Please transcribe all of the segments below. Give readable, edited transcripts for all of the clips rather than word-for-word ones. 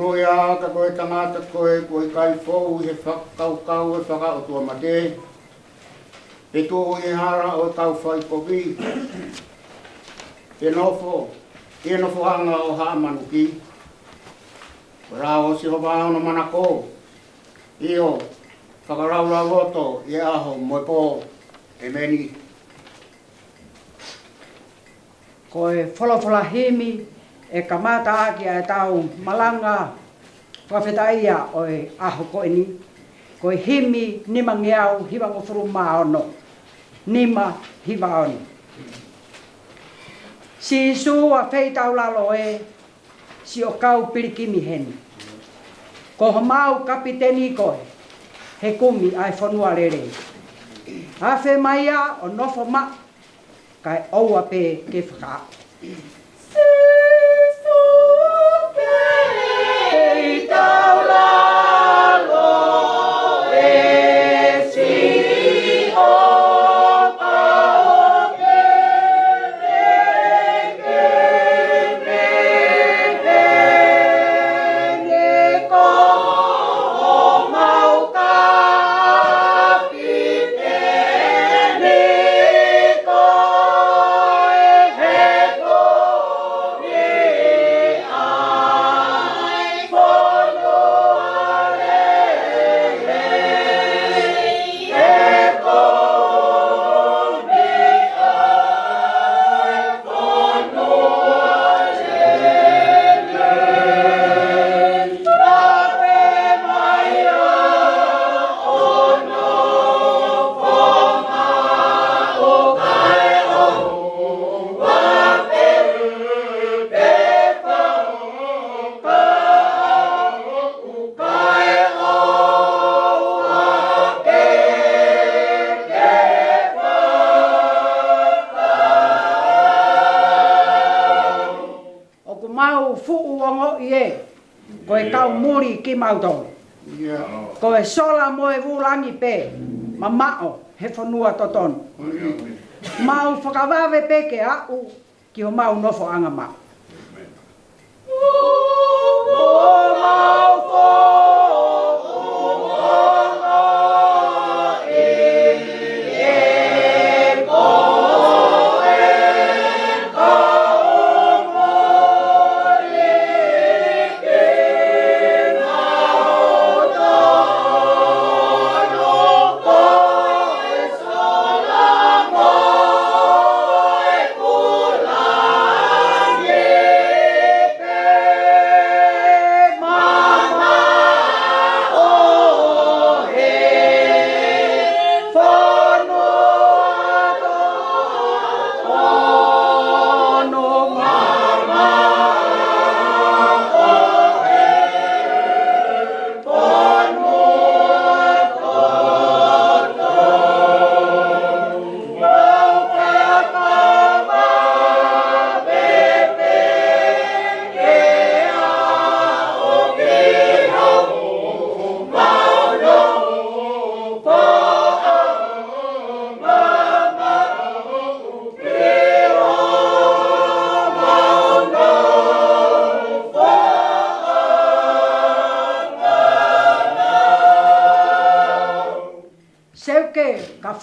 Mo ia ka koe tangata koe kai fou he whakakau e whakaotua mate. E tō i hara o tau whai kopi. E nofo hanga o haa manuki. Rā o si hopa ono manako. Io, whakaraura roto i aho moe pō e meni. Ko e wholawhala himi e kamata aki e tau malanga whawhetaia o e aho ko ni. Ko e himi nima ngeau hiwa ngofuru maono. Nima hiwa oni. Si su a wheitau lalo e si o kau pirikimi heni. Ko ho mau kapiteni koe he kumi ai whanua rere. Awhe maia o nofo ma kai oua pe ke whaka. Wheitau lalo e si o ko e sola mo e vulangi pe mamao he whanua toton. Mau whakawawe pe ke au ki o mau nofo anga mau.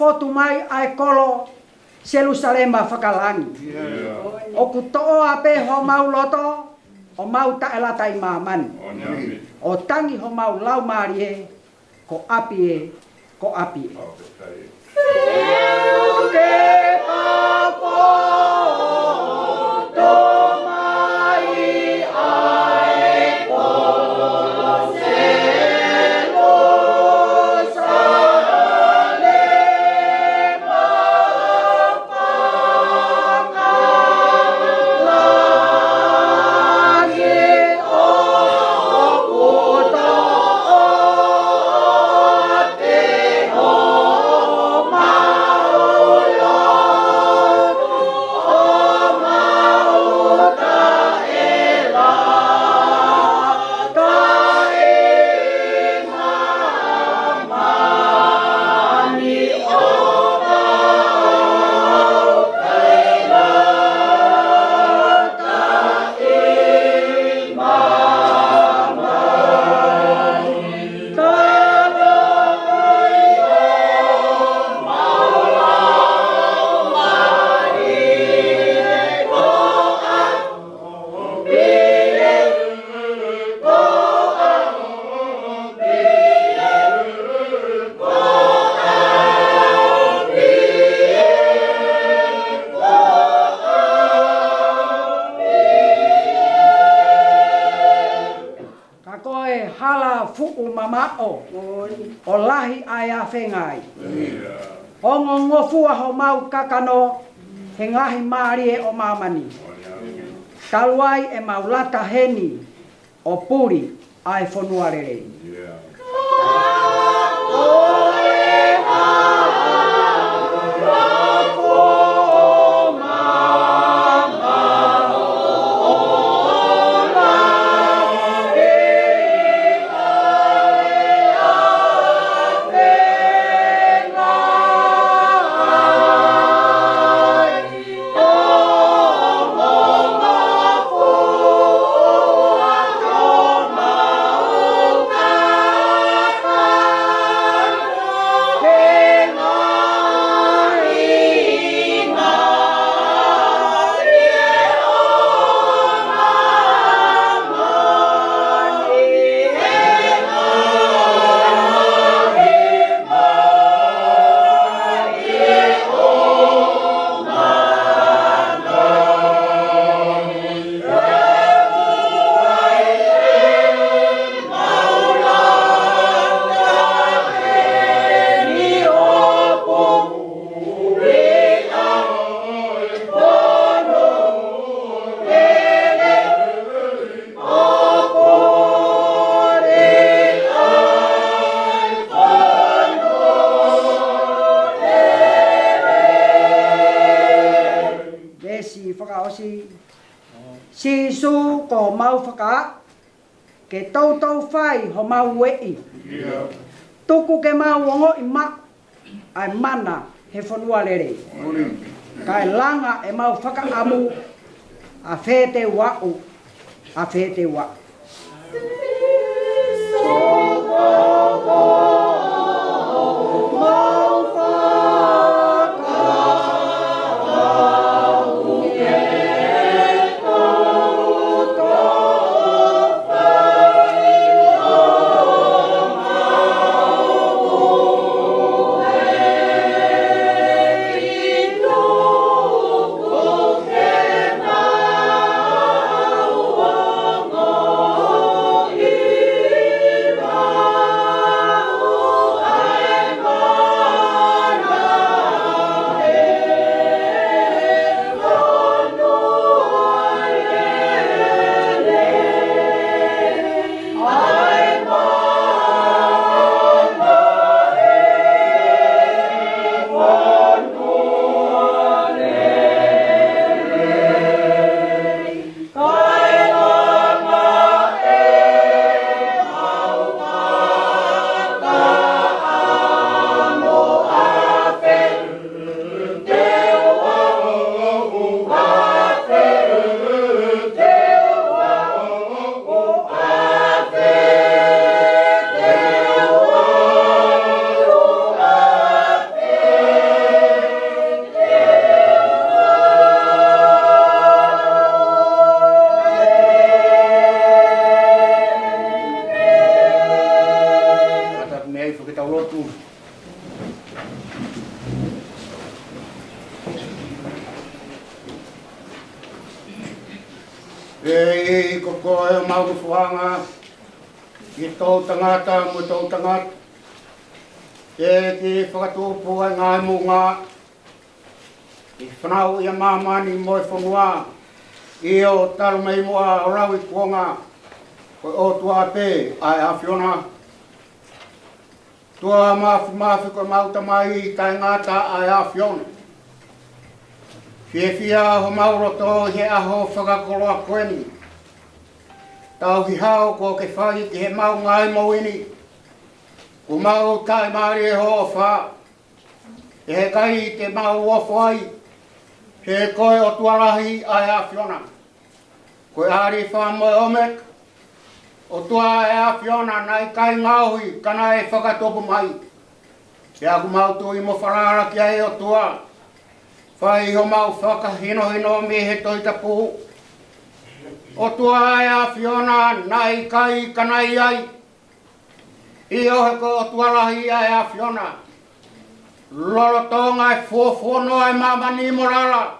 Fotu mai ai kolo Jerusalema whakalangi. O ku to'o ape ho mau loto, o mau taelatai mamani. O tangi ho mau lau marie, ko api e, ko api e. hala fu'u mama'o. O lahi ai a whengai. Ongo ngofua ho mau kakano. He ngahi maari e o mamani. Taluai e maulata heni. O puri ai whonua rere. Si su ko mau whaka ke tau whai ho mau wei. Tuku ke mau ongo i ma ai mana he whanua rere. Kai langa e mau whaka amu a whete wau a whete wau. E ko koe mau fuanga i tau tangata mo tau tangat e ki whakatupu ai ngai munga i whanau ia mamani mo e whanua i o taru mei mua o rau i kuonga ko o tua pe ai a Fiona tua mafi ko mauta mai kai ngata ai a Fiona Fia ho mauroto he aho whakakoroa koeni. Tau ki hao ko ke whai ki he mau ngai mauini. Ko mau tai maari e ho wha. E he kai te mau wafai. He koe o tuarahi ai a Fiona. Koe hari wha moe omek. O tua e a Fiona nai kai ngauhi kana e whakatopu mai. He aku mau tui mo wharara ki ai o tua. Whai ho mau whaka hino me he toita puhu. O tua e a Fiona nai kai kanai ai. I ohe ko o tuarahi e a Fiona. Loro tonga e fuofuono e mamani morala.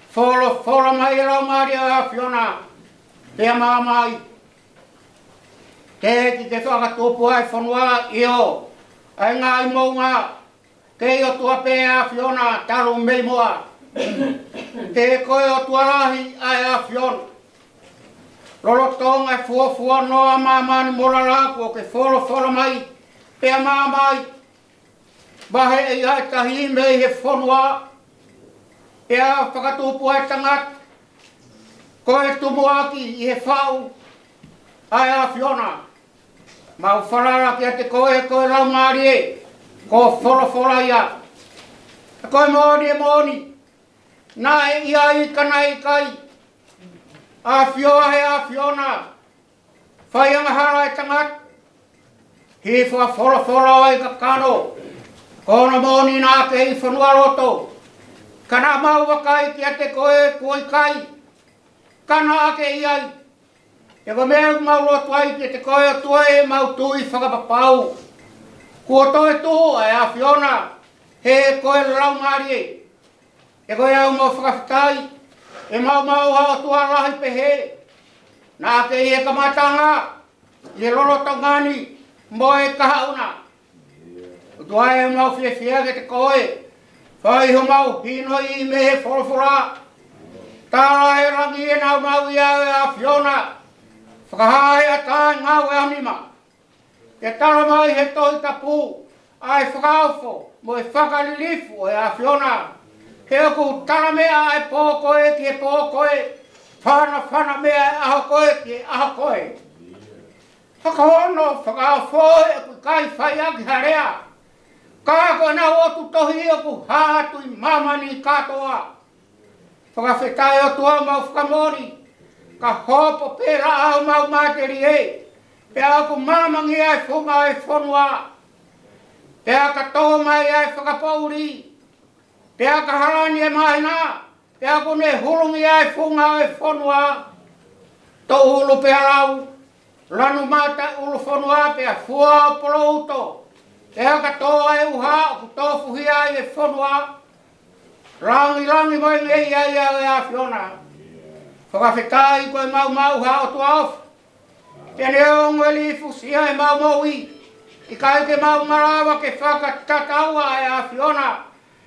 Foro mai rau maari e a Fiona. Te mamai. Te ki te whakatupu ai whanua i o. Ai ngā i maunga. Te o tua pēa Fiona taru mei moa. Te koe o tua rahi ai a Fiona. Lolo tonga e fua noa mamani mola laku o ke wholo mai. Pea mamai. Bahe e ai tahi mei he whanua. Pea whakatupu ai tangat. Koe tumuaki i he whau. Ai a Fiona. Mau wharara ki a te koe lau maari e. Ko wholo ia. Koe moni. Nā e ia i kana i kai. A Fiona he a Fiona. Whai anga hara e tangat. Hi wholo ai ka kano. Kono moni nā ke i whanua roto. Kana mau wakai ki a te koe kai. Kana ake iai. E ko mea mau roto ai ki a te koe o tua e mau tui whakapapau. Kua toi tū ai a Fiona. He koe lau maari e. E koe au mau whakawhitai. E mau hao tua rahi pehe. Nā ke i e kamatanga. I e lolo tangani. Mo e kahauna. Tua e mau fia ke te koe. Whai ho mau hino i me he wholawhora. Tāra he rangi e nau mau i au e a Fiona. Whakahae a tāi ngau e anima. E tara mai he toi tapu. Ai whakaofo. Mo e whakalilifu e a Fiona. He oku tara mea e pōkoe ki e pōkoe. Whana mea e aho koe ki e aho koe. Whakahono whakaofo e ku kai whai aki harea. Kako na otu tohi oku hātu i mamani katoa. Whakawhetai o tua mau whakamori. Ka hopo pēra au mau māteri e. Pea oku mamangi ai whunga e whonua. Pea ka tō mai ai whakapauri. Pea ka harani e mahina. Pea oku ne hulungi ai whunga e whonua. Tō ulu pea rau. Lanu mata ulu whonua pea fua o porouto. Pea ka tō ai uha oku tō fuhi ai e whonua. Rangi mai ngei ai au e a Fiona. Whakawhetai koe mau hao tua ofu. Tene ongo e lifu sia e mau i. I kai ke mau marawa ke whakatataua e a Fiona.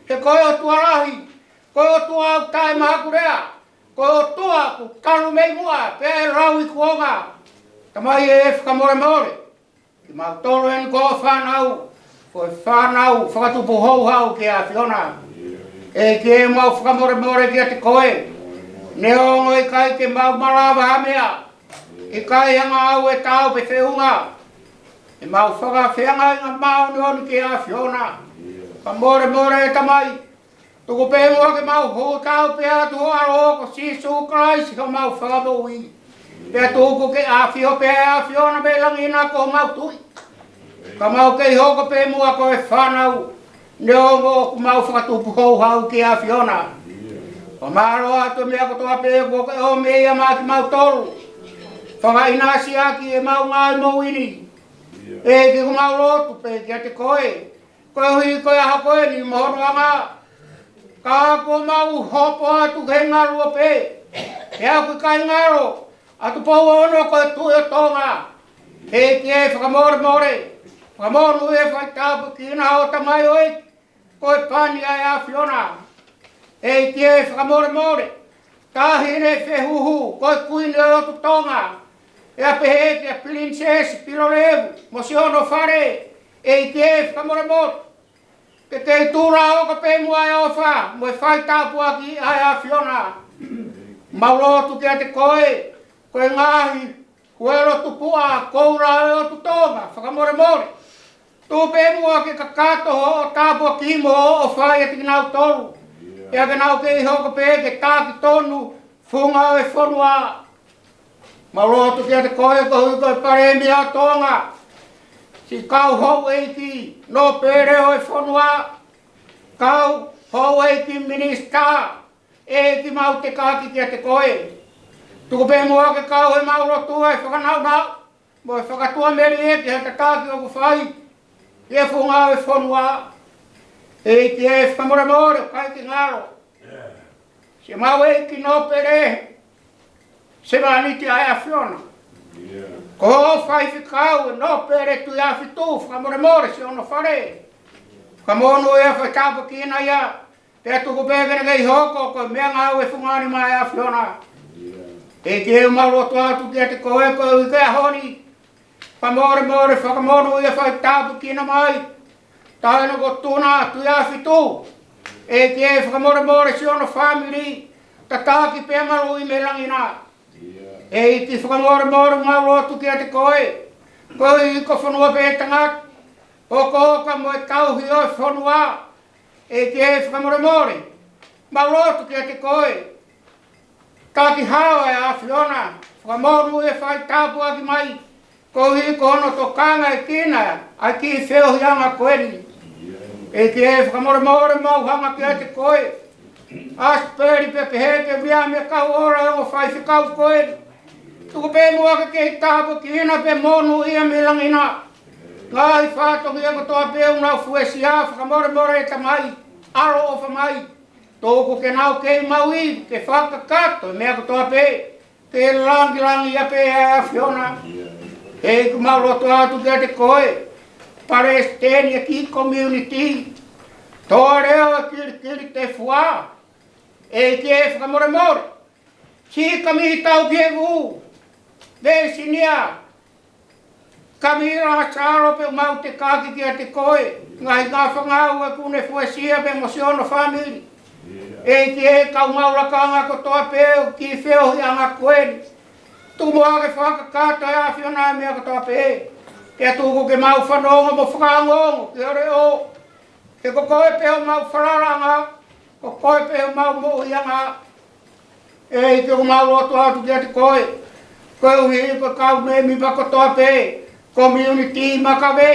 He koe o tua rahi. Koe o tua au tae mahakurea. Koe o tua ku karu mei mua. Pea e rau i kuonga. Tamai e whakamore. Ki mau tolo en koe whanau. Koe whanau whakatupu hau ke a Fiona. E ke mau whakamore ki a te koe. Ne ongo i kai ke mau marawa hamea. I kai hanga au e tau pe whiunga. E mau whakawhianga i ngā mau ni honi ki a Fiona. Ka more e tamai. Tuku pēmua ke mau hō tau pe atu aro ko Sisu Christ ka mau whakamui. Pea tuku ke a whio pe a Fiona me langina ko mau tui. Ka mau kei hoko pēmua ko e whanau. Ne ongo ku mau whakatupu hau ki a Fiona. Ka maro atu mea kotoa pē ko ke o mea mā ki mau tolu. Whakainasi aki e mau ngai mouini. E ki ku mau lotu pe ki a te koe. Koe hui koe aha koe ni mohono anga. Ka ko mau hopo atu ke ngarua pe. E au ki kai ngaro. Atu pou ono koe tui o tonga. E ki e whakamore. Whakamoru e whaitapu ki ina o tamai oi. Koe pani ai a Fiona. E ki e whakamore. Tahine whehuhu. Koe kuine o tu tonga. E a pehe ki a princess pilorevu. Mosi ono whare. E ki e whakamore. Ke te tūra o ka pēmua e ofa. Mo e whaitapu aki ai a Fiona. Maulotu ki a te koe. Koe ngahi. Kuero tupua. Koura e o tu tonga. Whakamore. Tū pēmua ki ka katoho o tāpua kimo o whai e tiki nau tolu. E a ke nau ke i hoko pē ke tāki tonu. Whunga o e whonua. Maulotu ki a te koe ko hui koe pare mi a tonga. Si kau hou eiki no pere o e whonua. Kau hou eiki minista. Eiki mau te kāki ki a te koe. Tuku pēmua ke kau he maulotu e whakanau. Mo e whakatua meri e ki hata kāki o ku whai. E whunga o e whonua. Eiki e whakamore kai ki ngaro. Se mau eiki no pere. Se maniti ai a Fiona. Ko fai fikau no pere tu ya fitu whamore more si ono whare. Whamonu e whai tāpa kina ia. Te tuku pēkene kei hoko ko mea ngau e whungani mai a whiona. E ke mauro atu atu kia te koe ko i kia honi. Whamore more whakamonu e whai tāpa kina mai. Taino ko tuna tu ya fitu. E ke whakamore more si ono family. Ta tāki pē maru i me langina. E ki whakamore more mauro atu kia te koe. Koe i ko whanua pē tangat. O ko ka mo e tauhi o whanua. E ke whakamore more. Mauro atu kia te koe. Tāki hawa e a whiona. Whakamoru e whai tāpu aki mai. Ko hi ko ono to kanga e kina. A ki wheo hianga koeri. E ke whakamore more mau hanga kia te koe. Asperi pepe heke via me kau ora o whai whikau koeri. Tuku pē mua ke hi tāpu ki ina pe monu ia me langina. Ngai whātongi e kotoa pē unau fuesia. Whakamore more e tamai. Aro o whamai. Tōku ke nau kei maui, ke whakakato, mea kotoa pē. Te langi a pē e a whiona. E ku mauroto atu kia te koe. Palestine ki community. Tō reo kiri te whua. E ke whakamore more. Si kamihi tau ki e vu. Vesinia. Kamihi raha saro pe mau te kāki kia te koe. Ngai ngā whangau e kune fuesia pe mosiono family. E ki e kau maura kanga kotoa pēo ki wheo hi anga koeni. Tu mua ke whakakato e a whiona e mea kotoa pē. Ke tuku ke mau whanonga mo whakangongo ki ore o. Ke ko koe pēo mau whararanga. Ko koe pēo mau mo hi anga. E ke ko mau roto atu kia te koe. Koe uhi ko kau me mi pa kotoa pē. Community makawe.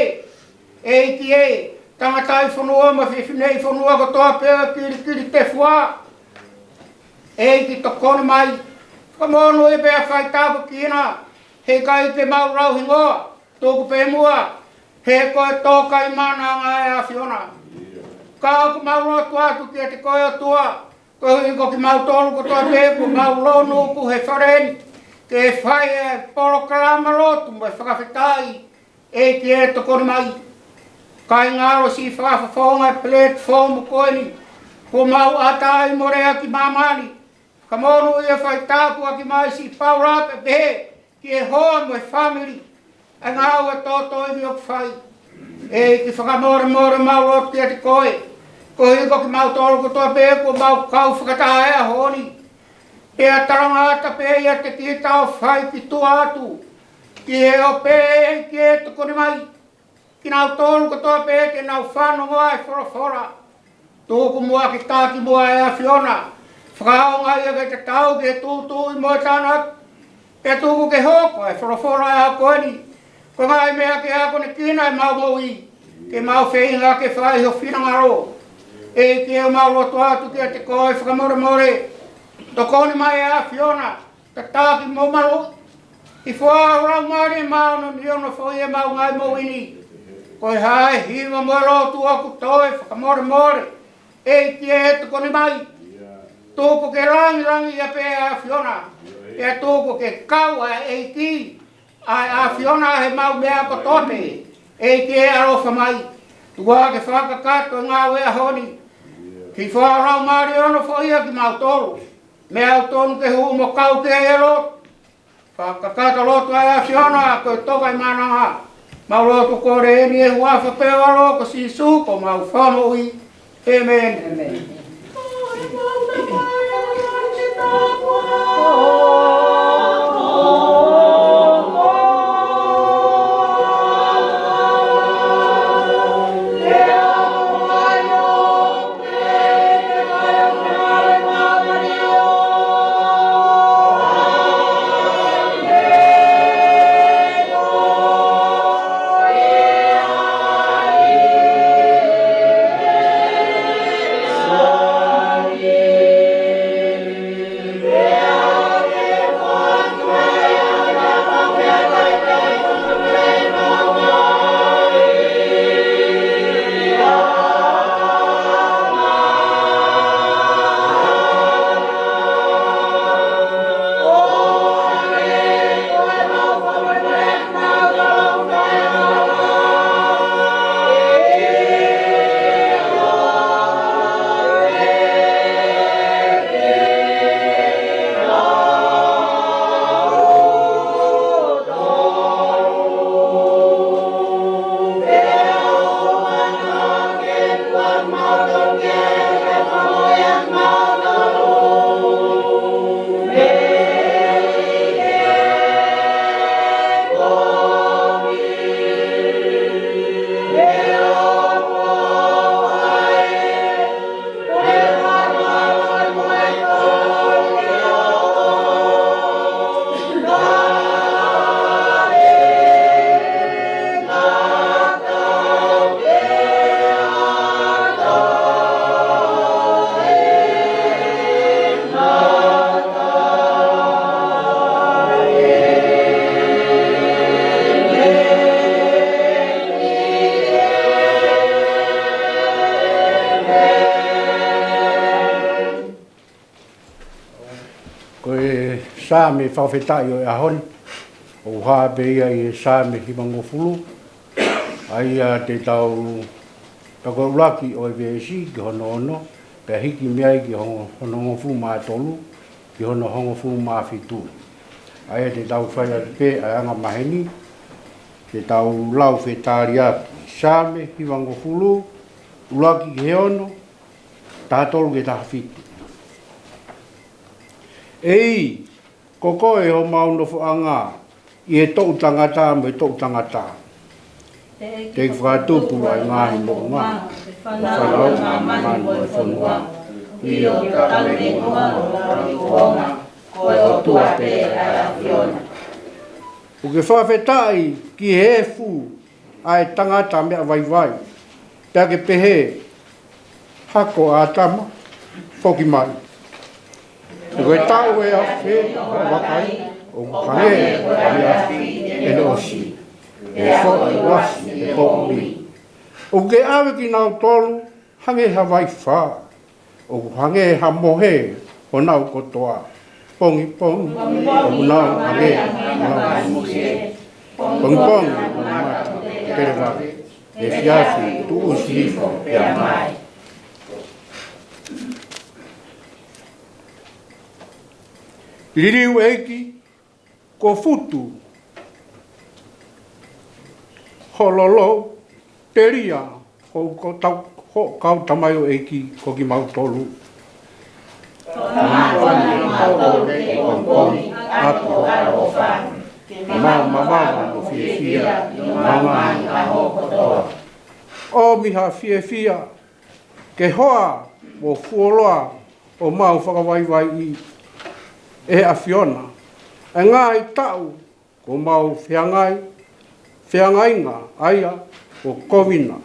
E ki e. Tangatai whanua ma whiwhinei whanua kotoa pēo kiri te whua. E ki to kone mai. Whakamonu e pēa whai tāpa kina. He kai te mau rauhi ngoa. Tōku pē mua. He koe tōkai mana ngā e a whiona. Ka ku mau rotu atu kia te koe atua. Koe hui ko ki mau tolu kotoa pē ku mau lonu ku he whareni. Ke whai e poro karama rotu mo e whakawhetai. E ki e to kone mai. Kai ngaro si whakawhawhonga platform koeni. Ko mau atai more aki mamani. Ka monu ia whai tāpu aki mai si paurapa pehe. Ki e hoa mo e family. E ngau e tōtoi mi ok whai. E ki whakamore mau rotu kia te koe. Ko hiko ki mau tōru kotoa pehe ko mau kau whakataha e a honi. E a tarangata pehe ia te ki tau whai ki tu atu. Ki e o pehe ki e te kone mai. Ki nau tōru kotoa pē, ke nau whanonga e whora. Tōku mua ki tāki mua e a whiona. Whakaonga ia ke te tau ke tūtū i moe tāna. Ke tūku ke hoko e whora e a koeni. Ko ngai mea ke a kone kina e mau moui. Ke mau whenga ke whai ho whinangaro. E ke o mau roto atu ke te koe whakamore. Tokoni mai e a whiona. Ka tāki momaro. I whaa rau mare mau no ni ono whoi e mau ngai moini. Koe hae hiwa mua rotu aku toe whakamore. E ki e te kone mai. Tōko ke rangi ia pē a whiona. E tōko ke kaua e ki. Ai a whiona he mau mea ko tope. E ki e arofa mai. Tua ke whakakato ngā wea honi. Ki wharau mari ono whoia ki mau tolu. Mea tonu ke hu mo kau ke e rotu. Whakakato rotu ai a whiona koe tokai mananga. Mau roto kore e ni e huafa pewa roko si suko mau whamui. Amen. Amen. Oh sa me whawhetai o e ahon. O haa pe ia i sa me himango fulu. Ai te tau tako laki o e VSI ki hono ono. Pe hiki mea ki hono fu maa tolu. Ki hono hongo fu maa fitu. Ai te tau whai atu pe ai anga maheni. Te tau lau whetari atu. Sa me himango fulu. Laki ki he ono. Tātolu ke taha fitu. Ei, ko koe ho maunofo anga, i e tau tangata mo e tau tangata. Te whakatupu ai ngahi mo ngā, whanau ngā mani mo e whanua. I o tame ngā o rari wonga, koe o tua pe ala fiona. O ke whawhetai ki he fu ai tangata mea vai vai, pea ke pehe hako a tama, whoki mai. O koe tau e a whe, o wakai, o kange, kami a whi, e no osi. E who e wasi, e ho ui. O ke awe ki nau tolu, hange ha vai wha. O hange ha mohe, o nau kotoa. Pongi, pongi, o nau hange, nau muhe. Pongi, pongi, o mata, kere wake. E fiafi, tu usifo, e a mai. Liriu eiki, ko futu, hololo, teria, ko kau tamayo eiki, ko ki mau tolu. O miha fia, ke hoa, o fuoloa, o mau whakawaiwai i, e a Fiona. E ngā i tau, ko mau whiangai ngā aia o Kovina.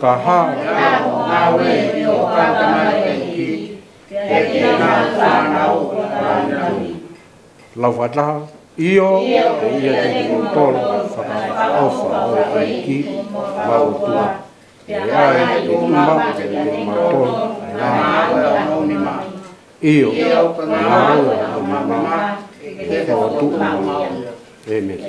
Ka hā, ngā we o kātamai e ki, te ki ngā whānau o kānau. Lau whataha, io, te ia te kutolo, whakaofa o e ki, mau tua. Te ai, te tuma, te matolo, ngā o nima. Io, ngāu o mama, e te o tu o mama. Amen.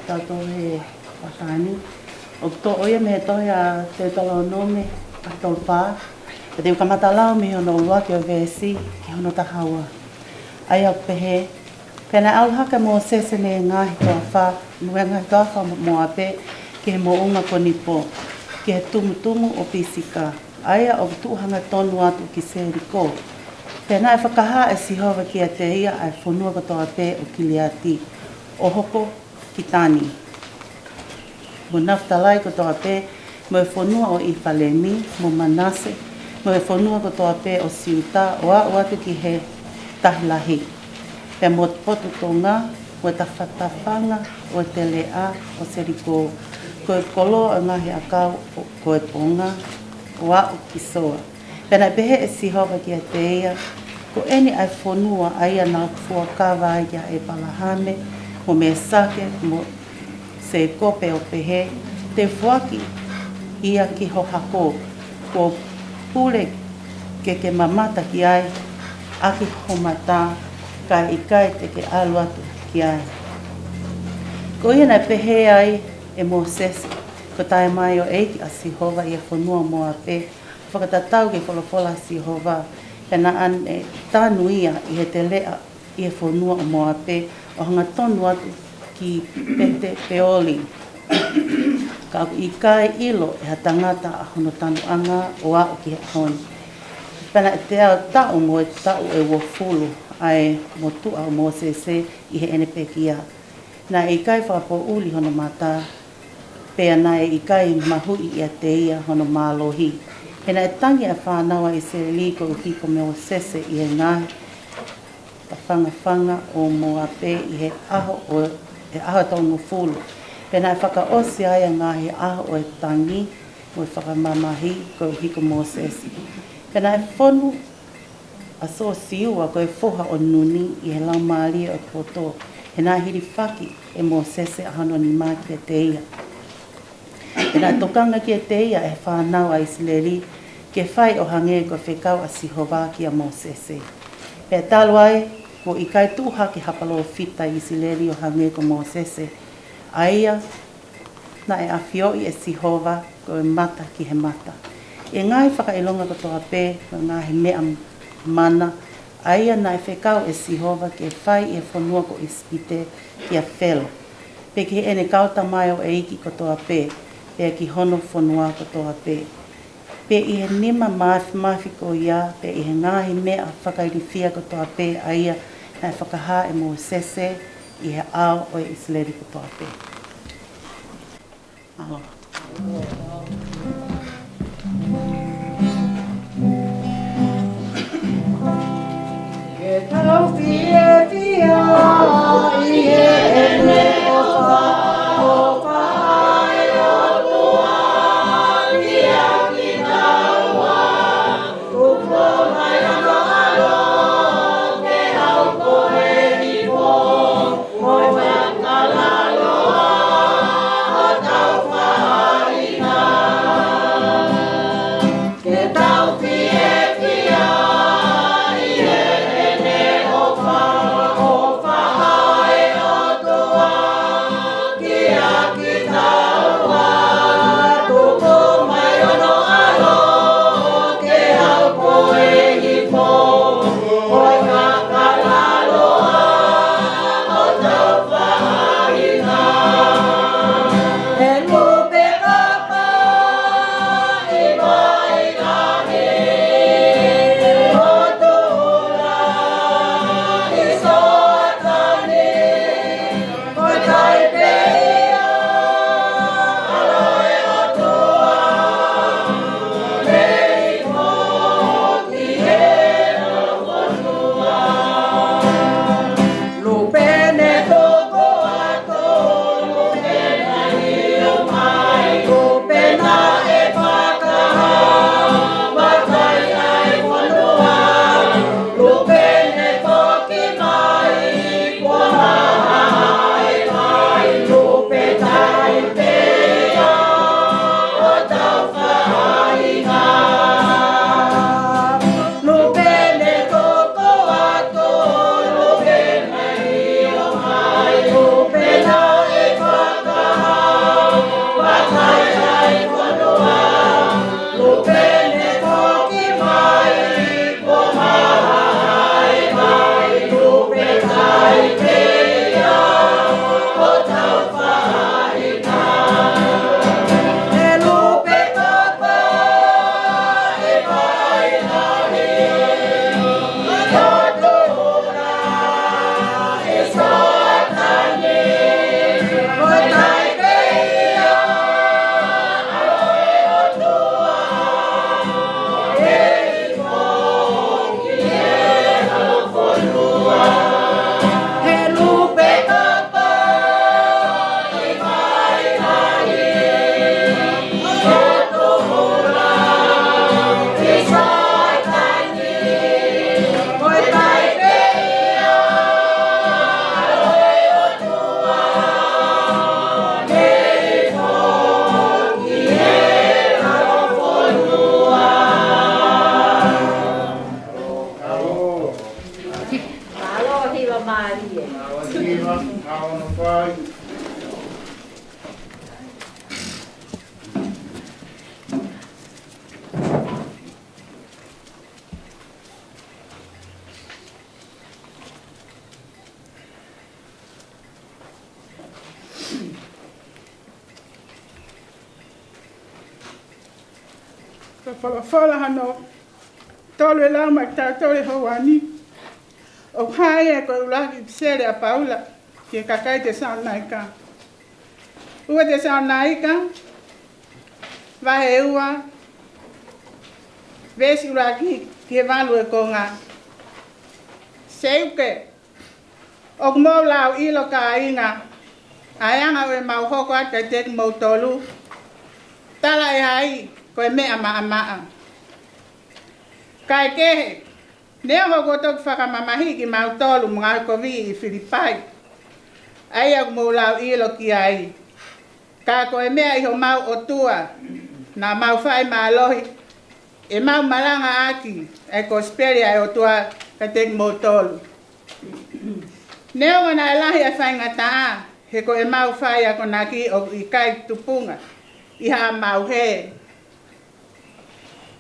Tātou he whakaani. O tō oia me tohi a te talo nome a tōru pā. E te ukamata lau me hono ua ki o VSI ki hono tahaua. Ai au pehe. Pena au haka mō sesene ngahi toa whā. Nue ngahi toa whā mō ape ki he mō unga konipo. Ki he tumutumu o pisika. Aia o tuuhanga tonu atu ki Seriko. Pena e whakaha e sihova ki a te ia ai whanua katoa pe o Kiliati. O hoko ki tani. Mo naftalai ko toa pe, mo e whanua o Ifalemi, mo Manase, mo e whanua ko toa pe o Siuta, o a atu ki he tahilahi. Pe mo potu tonga, o e tawhatawhanga, o e telea, o Seriko. Ko e kolo a ngahi a kau, ko e ponga, o a o kisoa. Pena pehe e sihova ki a te ia, ko eni ai whanua aia nā kufua kawa ia e palahame, mo me sake, mo se kope o pehe, te whaki ia ki ho hako, ko pule ke mamata ki ai, aki ho mata, ka i kai te ke alu atu ki ai. Ko ia nei pehe ai e mo sese, ko tae mai o eiki a Sihova i e whanua mo a pe, whakatatau ke wholofola Sihova, pena an e tānu ia i he te lea i e whanua o mo a pe, o hanga tonu atu ki pete peoli. Ka i kai ilo e ha tangata a hono tanu anga o a o ki he honi. Pena te au tau mo e tau e wafulu ai mo tua o mo sese i he ene pekia. Na i kai whapo uli hono mata, pea na i kai mahui i a te ia hono mālohi. Pena e tangi a whānawa i se liko u hiko me o sese i he ngahi. Ta whanga o moa pe i he aho tau no fulu. Pena e whakaosi ai ngahi aho o e tangi o e whakamamahi ko i hiko mo sese. Pena e whonu a so siua ko e foha o nuni i he lau maalia o koto. He nā hiri whaki e mo sese ahano ni mā ki a te ia. Pena e tokanga ki a te ia e whanau a Isileri ke whai o hange ko whekau a Sihova ki a mo sese. Pea talo ai ko i kai tūha ki hapalo fita i Isileri o hange ko mo sese. Aia na e awhioi e Sihova ko e mata ki he mata. E ngai whakailonga ko toa pē ko ngā he mea mana. Aia na e whekau e Sihova ke whai e whanua ko ispite ki a whelo. Pe ki ene kauta mai o e iki ko toa pē. Pe ki hono whanua ko toa pē. Pe i he nima mafi ko ia. Pe i he ngahi mea whakairifia ko toa pē. Aia na e whakaha e mo sese i he ao o e Isileri ko toa pē. Aloha. Ke tau fie fia i he ene o whae o tua ki a ki taua kuko mai ano alo ke hau koe i po o whakalaloa o tau whaarina. Ke tau fie fia Whakawhawhala hano, tolu e lau mai tātou e hauani. O hai e koe ulaki pisere a paula, ki e kakai te sao naika. Ua te sao naika, vahe ua, vesi uraki ki valu e konga. Seuke. Ok mo lau ilo ka inga. Ayanga we mau hoko ata tek mo tolu. Tala e hai koe mea maa. Kai kehe. Nea hoko tok whakamamahi ki mau tolu mga ko vi i Filipai. Ai ak mo lau ilo ki ai. Ka koe mea iho mau o tua. Na mau whai maalohi. E mau malanga aki. E ko speri ai o tua ka tek mo tolu. Nea wana e lahi a whai ngataa. He ko e mau whai ako naki o i kai tupunga. Iha mau he.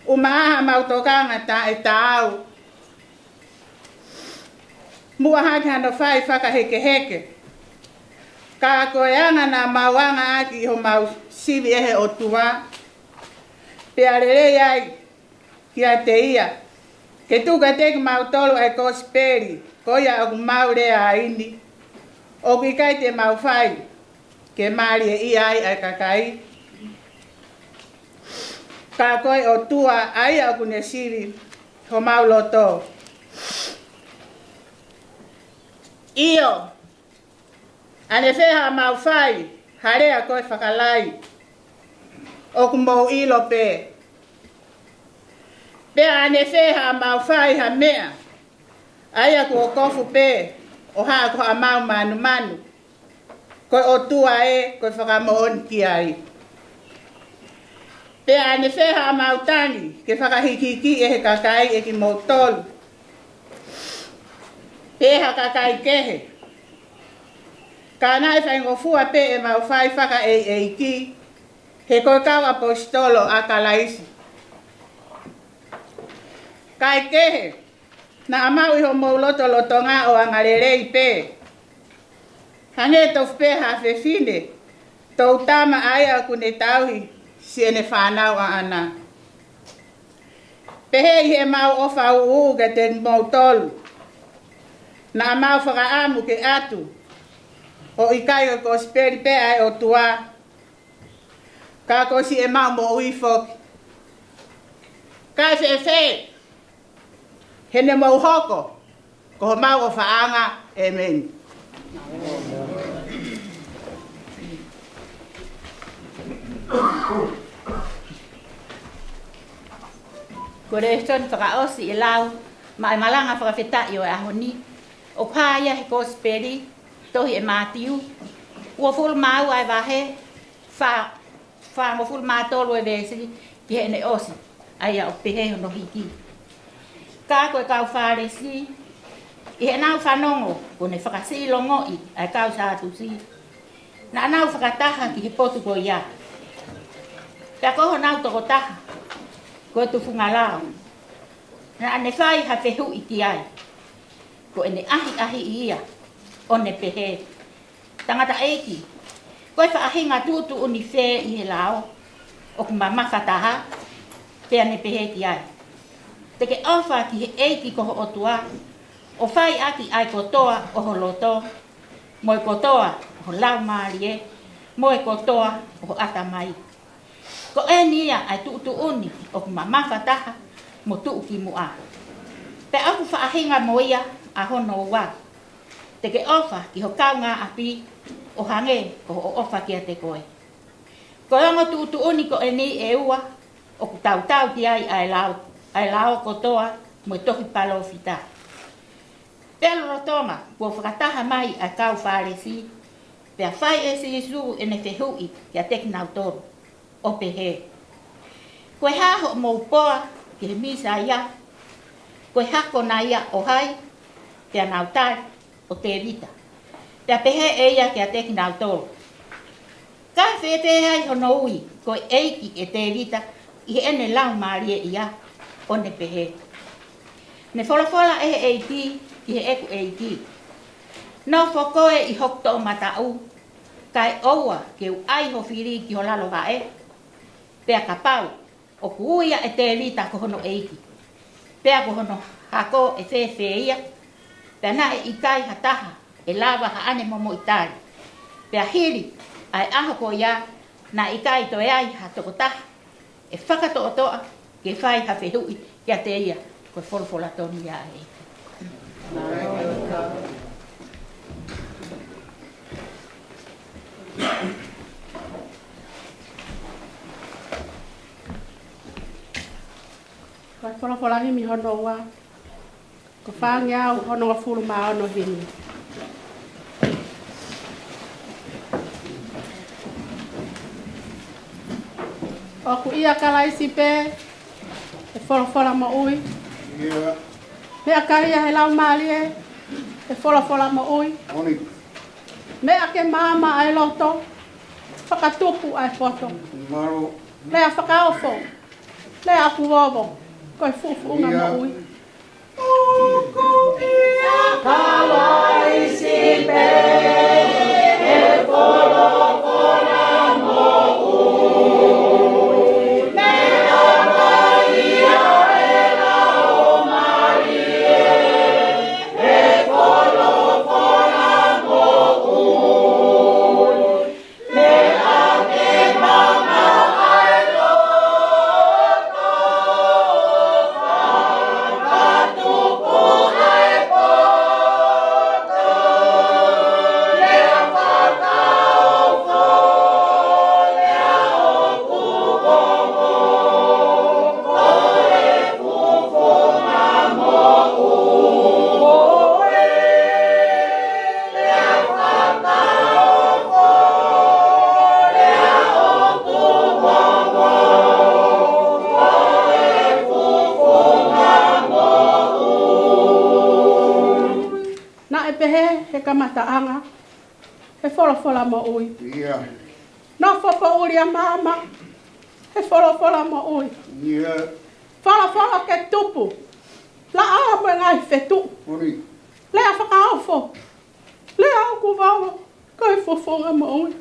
Umaha mau tokanga ta e tau. Mua haki hano whai whaka heke heke. Ka koe anga na mauanga aki ho mau sivi ehe o tua. Pea rere ai kia te ia. Ke tuka teki mau tolu e ko speri. Ko ia oku mau rea aini. O ki kai te mau whai. Ke maari e ia ai ai kakai. Ka koe o tua ai oku ne sivi. Ho mau loto. Iyo. Ane wheha mau whai. Harea koe whakalai. Oku mou ilo pe. Pea ane wheha mau whai ha mea. Ai aku o kofu pe. O haa ko ha mau manu. Koe o tua e. Koe whakamoon ki ai. Pea ane wheha mau tangi. Ke whakahikiki e he kakai e ki mou tolu. Peha kakai kehe. Ka nai whai ngofua pe e mau whai whaka e ki. He koe kau apostolo a kalaisi. Kai kehe. Na amau iho mou loto ngā o angarerei pe. Hange tof pe ha whewhine. Tau tama ai aku ne tauhi. Si ene whanau a ana. Pehe i he mau ofa uuga te mou tolu. Na amau whakaamu ke atu. O ikai o ko speri pe ai o tua. Ka ko si e mau mo ui foki. Kai whewhe. Hene mau hoko. Ko mau o whaanga. Amen. Ko re son whakaosi e lau. Ma e malanga whakawheta i o e ahoni. O pāia he ko speri. Tohi e mātiu. Ua fulu mau ai wahe. Wha mo fulu mātolu e vesi. Ki he ne osi. Ai a o pehe hono hiki. Ka koe kau whāresi. I he nau whanongo. Ko ne whakasilongo i. Ai kau sātu si. Na nau whakataha ki he potu ko ia. Pea koho nau toko taha. Ko tu whungalao. Na ane whai ha whehu i ki ai. Ko ene ahi i ia. O ne pehe. Tangata eiki. Koe whaahinga tūtu uni whē i he lao. O ku mamawhataha. Pea ne pehe ki ai. Te ke awha ki he eiki koho o tua. O whai aki ai kotoa o ho loto. Moe kotoa o lau maari e. Moe kotoa o ata mai. Ko e nia ai tūtu uni o ku mamawhataha. Mo tuu ki mua. Te aku whaahinga mo ia a hono wa. Te ke ofa ki ho kau ngā api o hange ko o ofa ki a te koe. Ko ongo tūtu uni ko e ni e ua o ku tau ki ai lao kotoa mo e tohi palo fita. Pelo rotonga kua whakataha mai a kau whāresi pea whai e si isu e ne whehui ki a teki nau toru o pehe. Koe haho mo upoa ki he misa ia. Koe hako na ia o hai pea nau tai o te rita. Pea pehe e ia ki a teki nau toru. Ka whete hai hono ui koe eiki e te rita i ene lau maari e ia o ne pehe. Ne whola e eiki i he eku eiki. No whokoe i hokto o matau. Kai oua ke u ai ho whiri ki ho lalo ga e. Pea ka pau o kuuia e te rita ko hono eiki. Pea ko hono hako e whewhe ia. Pea na e ikai hataha e lava ha ane momo itari. Pea hiri ai aho ko ia na ikai to e ai ha toko taha. E whakatoa toa ke whai hawhi hui kia te ia koe wholawhola tonu ia e. Kai wholawholangi mi hono wa. Ko whaangi au hono wa furu maa ono hini. O ku ia kalaisi pe, e wholawhola ma ui. Mea karia he lau maali e wholawhola ma ui. Mea ke maama ai loto, whakatupu ai poto. Lea whakaofo, lea aku wowo, koe fufu unga ma ui. O ku ia kalaisi pe, e wholawhola ma ui. Kamataanga, he wholawhola mo ui. No whapa uri a mama, he wholawhola mo ui. Wholawhola ke tupu, la aamu e ngai whetu. Lea whakaofo, lea auku wawa, koe whofonga mo ui.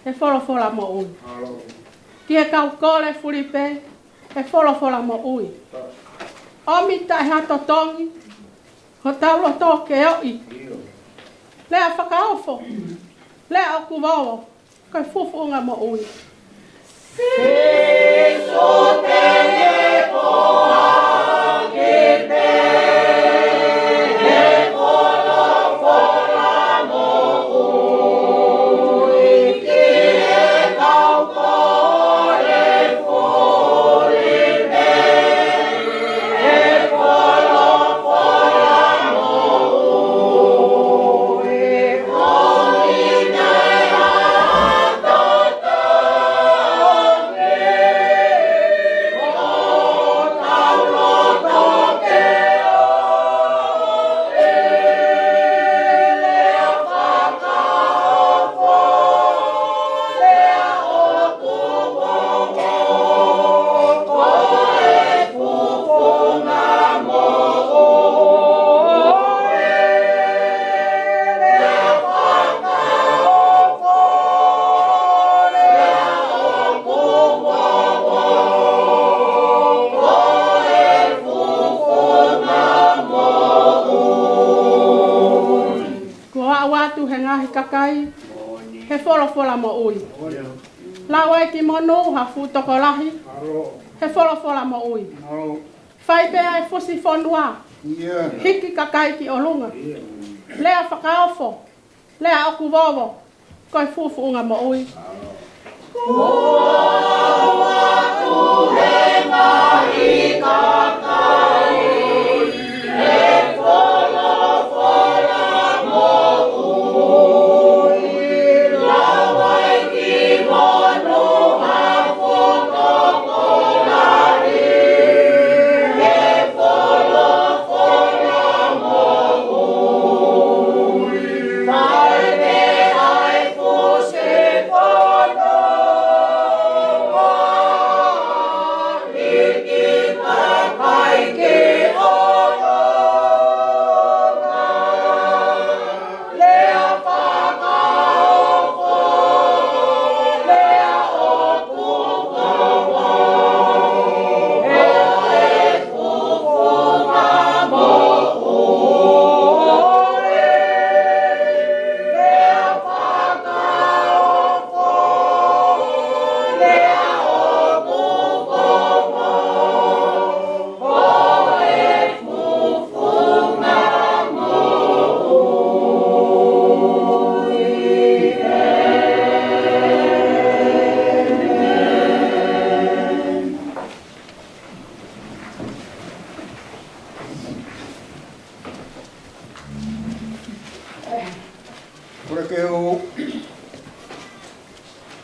He wholawhola mo ui. Kia kau kore furipe, he wholawhola mo ui. Omi tai hato tongi, ho taulo tō ke oi. Lea whakaofo, lea oku wawo, kai fufu unga mo ui. Siso te lepoa ki te. Kakai, he wholawhola mo ui. Lawai ki monu ha futoko lahi, he wholawhola mo ui. Whai pea e fusi whonua, Hiki ka kaiki o lunga. Lea whakaofo. Lea oku vovo. Koe fufu unga mo ui.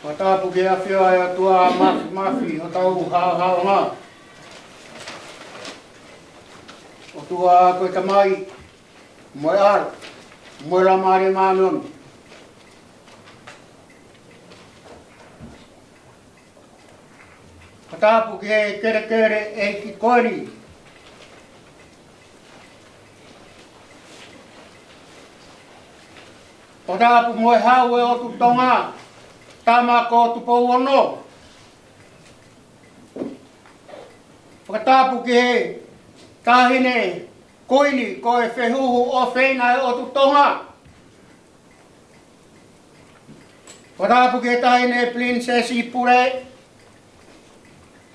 Matapu ke awhia ya tua mafi o tau hao ngā. O tua koe tamai, moe ar, moe la maare mānon. Matapu ke kere e ki koeri. Matapu moe hau e o tu tonga. Tama ko tupo ono. Whakatapu ki he tahine koini ko e whehuhu o whenga e o tutonga. Whakatapu ki he tahine Princess Ipure.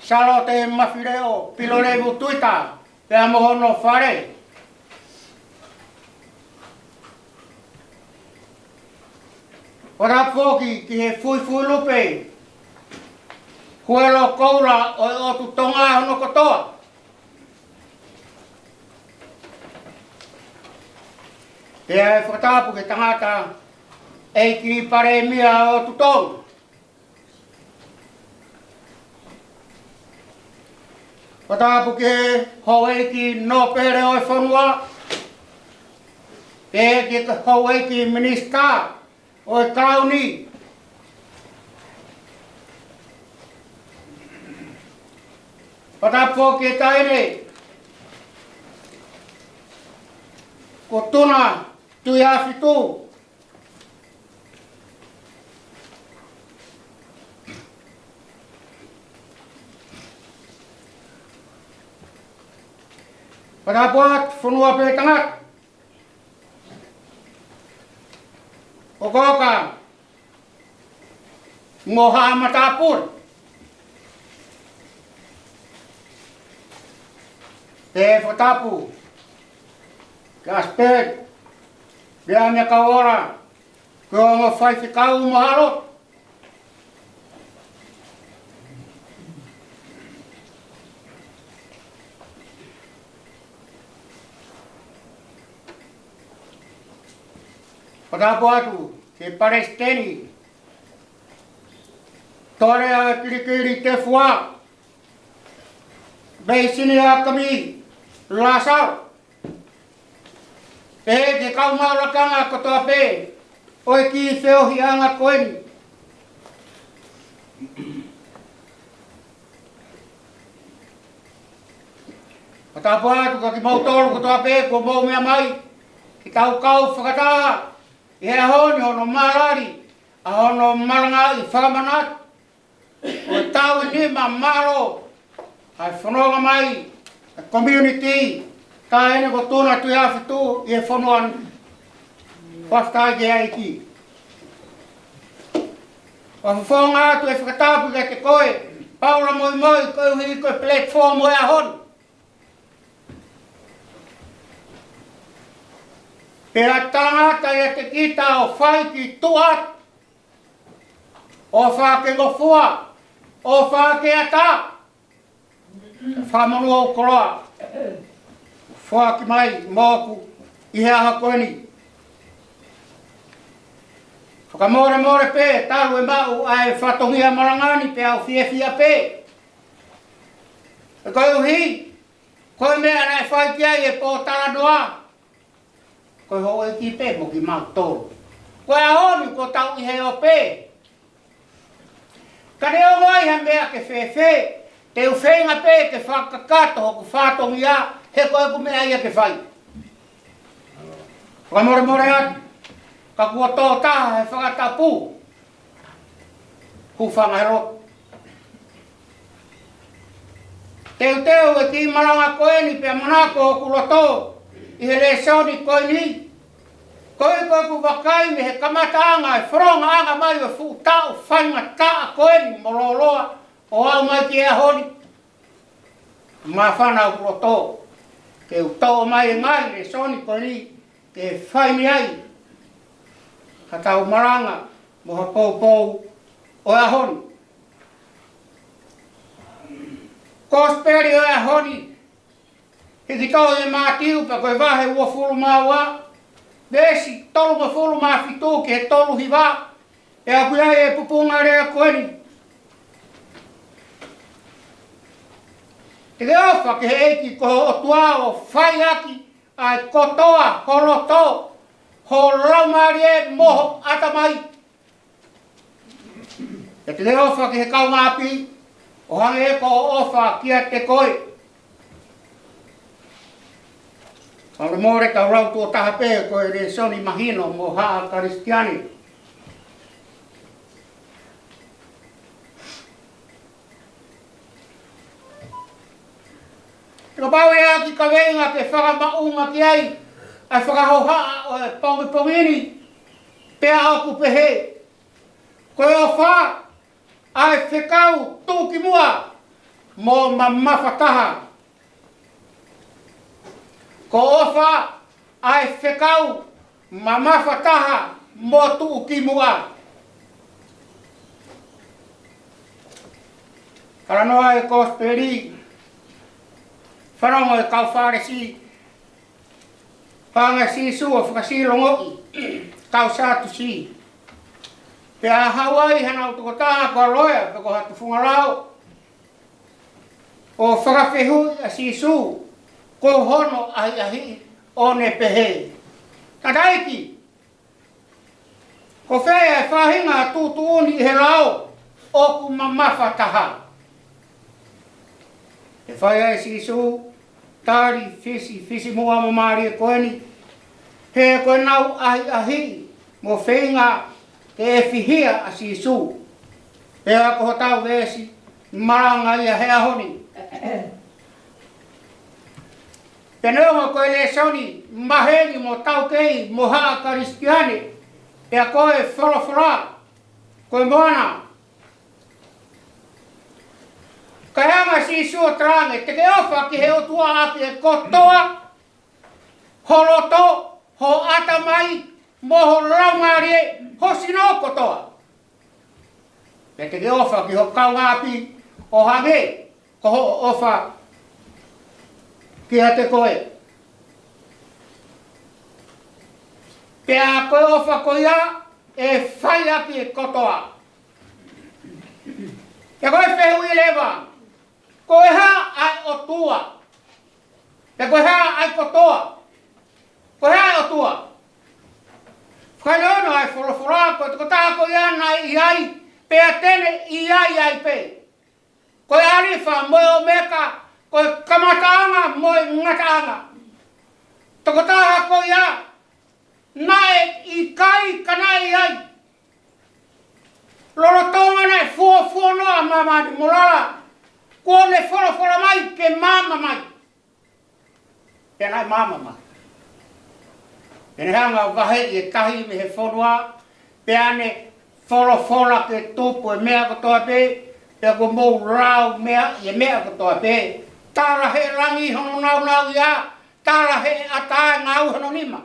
Salote mawhireo pilorevu tuita. Pea mohono whare. Ora foki ki he fui lupe. Huelo koura o tu tonga hono kotoa. Pea e whakatapu ke tangata e ki pare mia o tu tonga. Whakatapu ke hoe ki no pere o e whanua. Pea ki hoe ki minista. O e kauni. Patapo ke taere. Ko tuna tui awhitu. Patapo at whanua pe tangat. O koka, moha matapur. Te fotapu, kaspek, bea me kawara, ko mo fai fikau mahalo. Pada buatu ke Palestini. Tore a kiri te fua. Bei sini a kami lasar. Ke kau maula kanga kotoa pe. Oi ki feohi anga koeni. Pada buatu ka ki mau tolu kotoa pe ko mau mea mai. Ki kau whakataha. E honi hono marari, a hono maranga I whakamanat. O tau ni ma maro, ai whanonga mai, a community, ka ene ko tūna tui awhitu, I e whanoan whaftai ke aiki. O whonga atu e whakatapu ke te koe, paula moi, koe hui koe platform o e ahon. Pea tangata ia te kita o whai ki tuat. O whake ngofua. O whake ata. Whamanu o koroa. Whake mai mōku i hea hakoeni. Whakamore pē, taru e mau ai whatongia marangani pē au fia pē. E koe uhi, koe mea nai whai ki ai e pō tara noa. Koe ho e ki pē mo ki mau tōru. Koe a honi ko tau i he o pē. Ka reo mai ha mea ke whewhe, te uwhenga pē ke whakakato hoku whatongia, he koe ku mea ia ke whai. Whakamore atu. Ka kua tō taha he whakatapu. Hu whangahero. Teu e ki maranga koe ni pia manako o kuroto. I he le soni koe ni. Koe ku wakai me he kamataanga e whoronga anga mai o fu tau whainga taa koe ni moroloa. O au mai ki ea honi. Ma whana o kuroto. Ke u tau mai ngai le soni koe ni. Ke whaini ai. Ka tau maranga, moha pou o ea honi. Kosperi o ea honi, hiki tau e mātiu pa koe wahe ua fulu māua, vesi tolu ma fulu mā fitu ki he tolu hiwa, e a kuia e pupunga rea koeni. Te ke ofa ke he eiki ko o tua o whai aki, ai kotoa, holoto, ho raumari e moho atamai. E te ofa ki he kaungapi, o hange e ko ofa kia te koe. Kaure mōre ka rautu o taha pē koe re soni mahino mo haa karistiani. Te ka pau e aki ka wenga ke whakamaunga ki ai, ai whakahoha o e pongini, pēa aku pehe. Koe o wha, ai whekau tūki mua, mō mamawhataha. Ko o wha, ai whekau mamawhataha, mō tūki mua. Karanoa e kosperi, whanongo e kau wharesi, Panga si sua whakasirongo kau satu si. Pea Hawaii hana o toko taha kua loea peko hatu whungarao. O whakawhehu a si su ko hono ahi ahi o ne pehe. Tadaiki. Ko whea e whahinga tūtu uni he rao o ku mamafa taha. E whaia e si su tari fisi mua mo maari e koeni. He koe nau ahi ahi mo whenga te e whihia a si su. Pea koho tau vesi maranga ia hea honi. Peneonga koe le soni maheni mo tau kei mo haa karistiane. Pea koe whorofora, koe moana. Kaianga si sua trange, te ke ofa ki he otua api e kotoa, holoto, ho atamai, moho raungarie, ho sino kotoa. Te ke ofa ki ho kaunga api o hange, ko ho ofa ki te koe. Pea koe ofa ko ia, e whai api e kotoa. Te koe whehu i lewa. Koe ha ai o tua. Te koe ha ai kotoa. Koe ha ai o tua. Whaileono ai whorofora koe. Te taha koe ana i ai. Pea tene i ai pe. Koe arifa moe o meka. Koe kamataanga moe ngataanga. Te taha koe a. Nae i kai kanai ai. Loro tonga nei fuo noa mamadi morala. Kone whora mai ke mama mai. Pēnai mama mai. Pēne hanga wahe i e tahi me he whorua. Pēane whora ke tupu e mea katoa pē. Pēa ko mou rau mea i e mea katoa pē. Tāra he rangi hono nau ia. Tāra he atai ngau hono nima.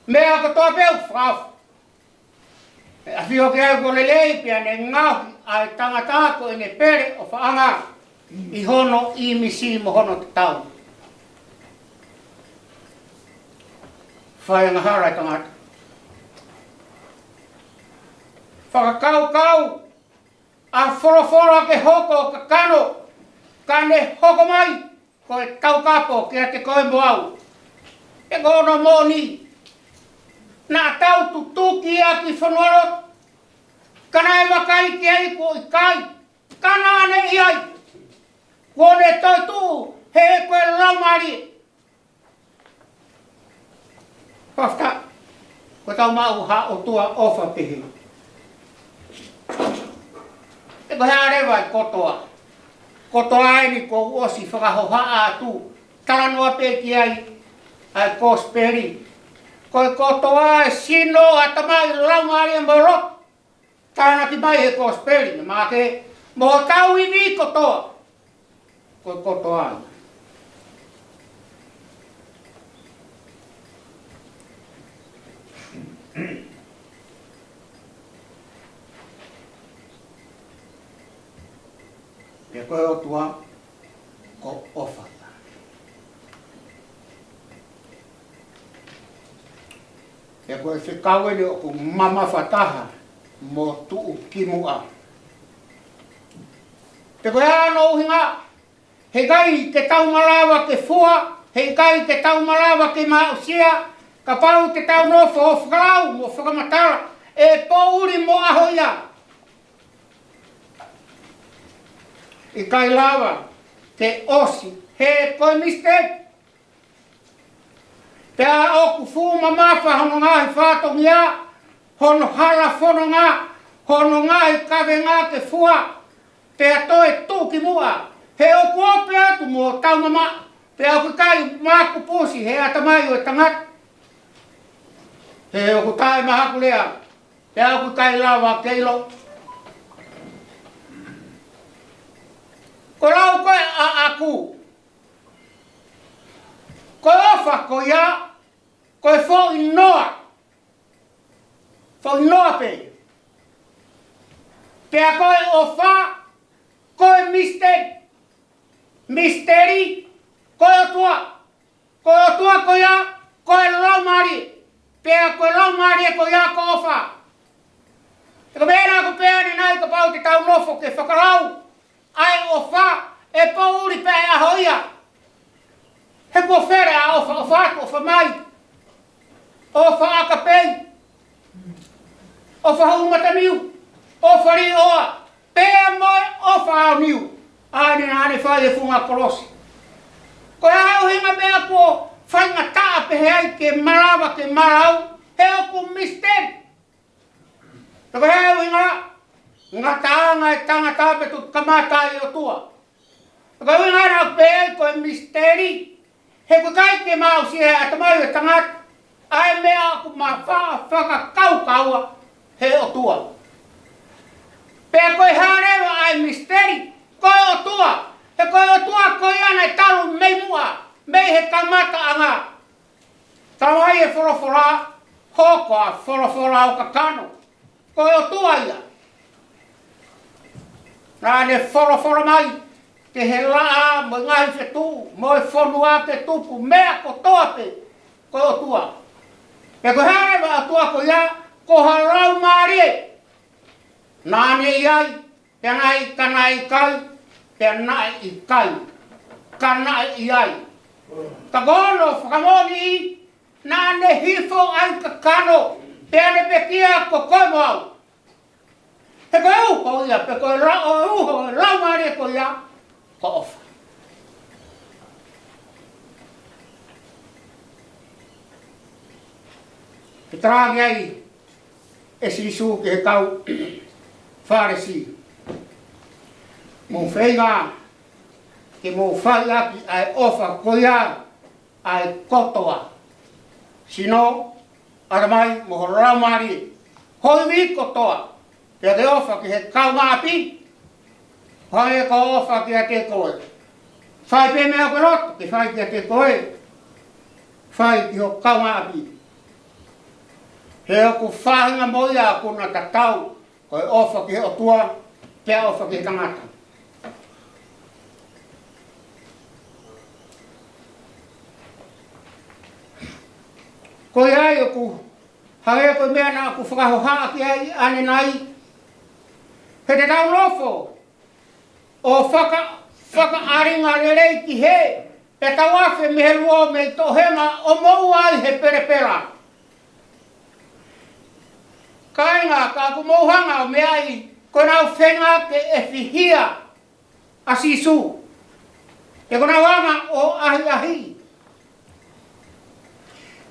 Mea ko toa peu frau. A fio ke ai ko le lei pia ne ngau ai tangata ko ene pere o whaanga I hono I misi mo hono te tau. Whai ngahara I tangata. Whakakau a whoroforo ke hoko ka kano ka ne hoko mai ko e tau kapo kia te koe moau. E kono moni. Nā tau tutuki a ki whanorot. Kana e wakai ki ai ko I kai. Kana ane I ai. Kone toi tu he koe laumari. Whafta. Ko tau mau ha o tua ofa pihi. E ko hea rewa I kotoa. Kotoa e ni ko uosi whakahoha a tu. Talanoa pe ki ai. Ai kosperi. Koe kotoa e sino a tamai laumari e morot. Tāna ki mai he kosperi. Mā ke mo tau I ni kotoa. Koe kotoa ai. Pe koe o tua ko ofa. E koe whikawe ni o ku mama whataha mo tuu kimua. Te koe ano uhinga, he kai ke tau malawa ke fua, he kai ke tau malawa ke mausia, ka pau te tau nofo o whakalau mo whakamatara, e pouri mo aho ia. I kai lawa, te osi, he koe mistake. Pea oku fu mamafa hono ngahi whātongi a, hono hala whono ngā, hono ngahi kawe ngā ke fua, pea toe tūki mua. He oku ope atu mo tau mama, pea oku kai māku pūsi, he atamai o tangat. He oku tai mahaku lea, pea oku kai lawa keilo. Ko lau koe a aku. Koe ofa ko ia, koe fo inoa. Fo inoa pe. Pea koe ofa, koe misteri. Misteri, koe otua. Koe otua ko ia, koe laumari. Pea koe laumari e ko ia ko ofa. Eko mena ko pea ni nai ka pau te tau nofo ke whakalau. Ai ofa, e pouri pe aho ia. He po fere a ofa atu, ofa mai. Ofa akapei. Ofa humata miu. Ofa ri oa. Pea moe ofa au niu. Aini nane whai e funga kolosi. Ko au hinga mea ko whainga taa pehe ai ke marawa ke marau. He oku misteri. Tako he au hinga. Ngā taanga e tanga tāpetu kamata I o tua. Tako au hinga rau pehe ko e misteri. He ko kai ke mausi he atamai o tangat, ai mea aku ma whakakau kaua he o tua. Pea koe harewa ai misteri, koe o tua. He koe o tua koe ana e talu mei mua, mei he kamata anga. Tawai e whorofora, hoko a whorofora o kakano. Koe o tua ia. Nā ne whorofora mai. Te he laa mo ngai whetu, mo e whonua te tupu, mea ko toa pe, ko o tua. Pe ko harewa a tua ko ia, ko harau maari. Nāne iai, pe ngai kanai kai, pe nai I kai, kanai iai. Ka gono whakamoni, nāne hifo ai ka kano, pe ane pe kia ko koe mau. He ko eu ko ia, pe ko rau maari ko ia, ko ofa. Ke tāngi ai e sisu ke he kau whāresi. Mō whainga ke mō whai aki ai ofa koia ai kotoa. Sino, aramai mō raumari, hoi mi kotoa. Pea te ofa ke he kau ngāpi, hoi e ko ofa ki a te koe. Whai pe mea koe roto, ke whai ki a te koe. Whai ki ho kau ngāpi. He oku whahinga moia kuna tatau. Koe ofa ki he o tua, pia ofa ki he tangata. Koe ai oku, hae koe mea na aku whakahoha ki ai ane nai. He te tau lofo, o whaka aringa rerei ki he, pe tau awhe me he lua me to henga o mou ai he perepera. Kainga ka aku mouhanga o me ai, ko nau whenga ke e whihia a sisu. E ko nau anga o ahi ahi.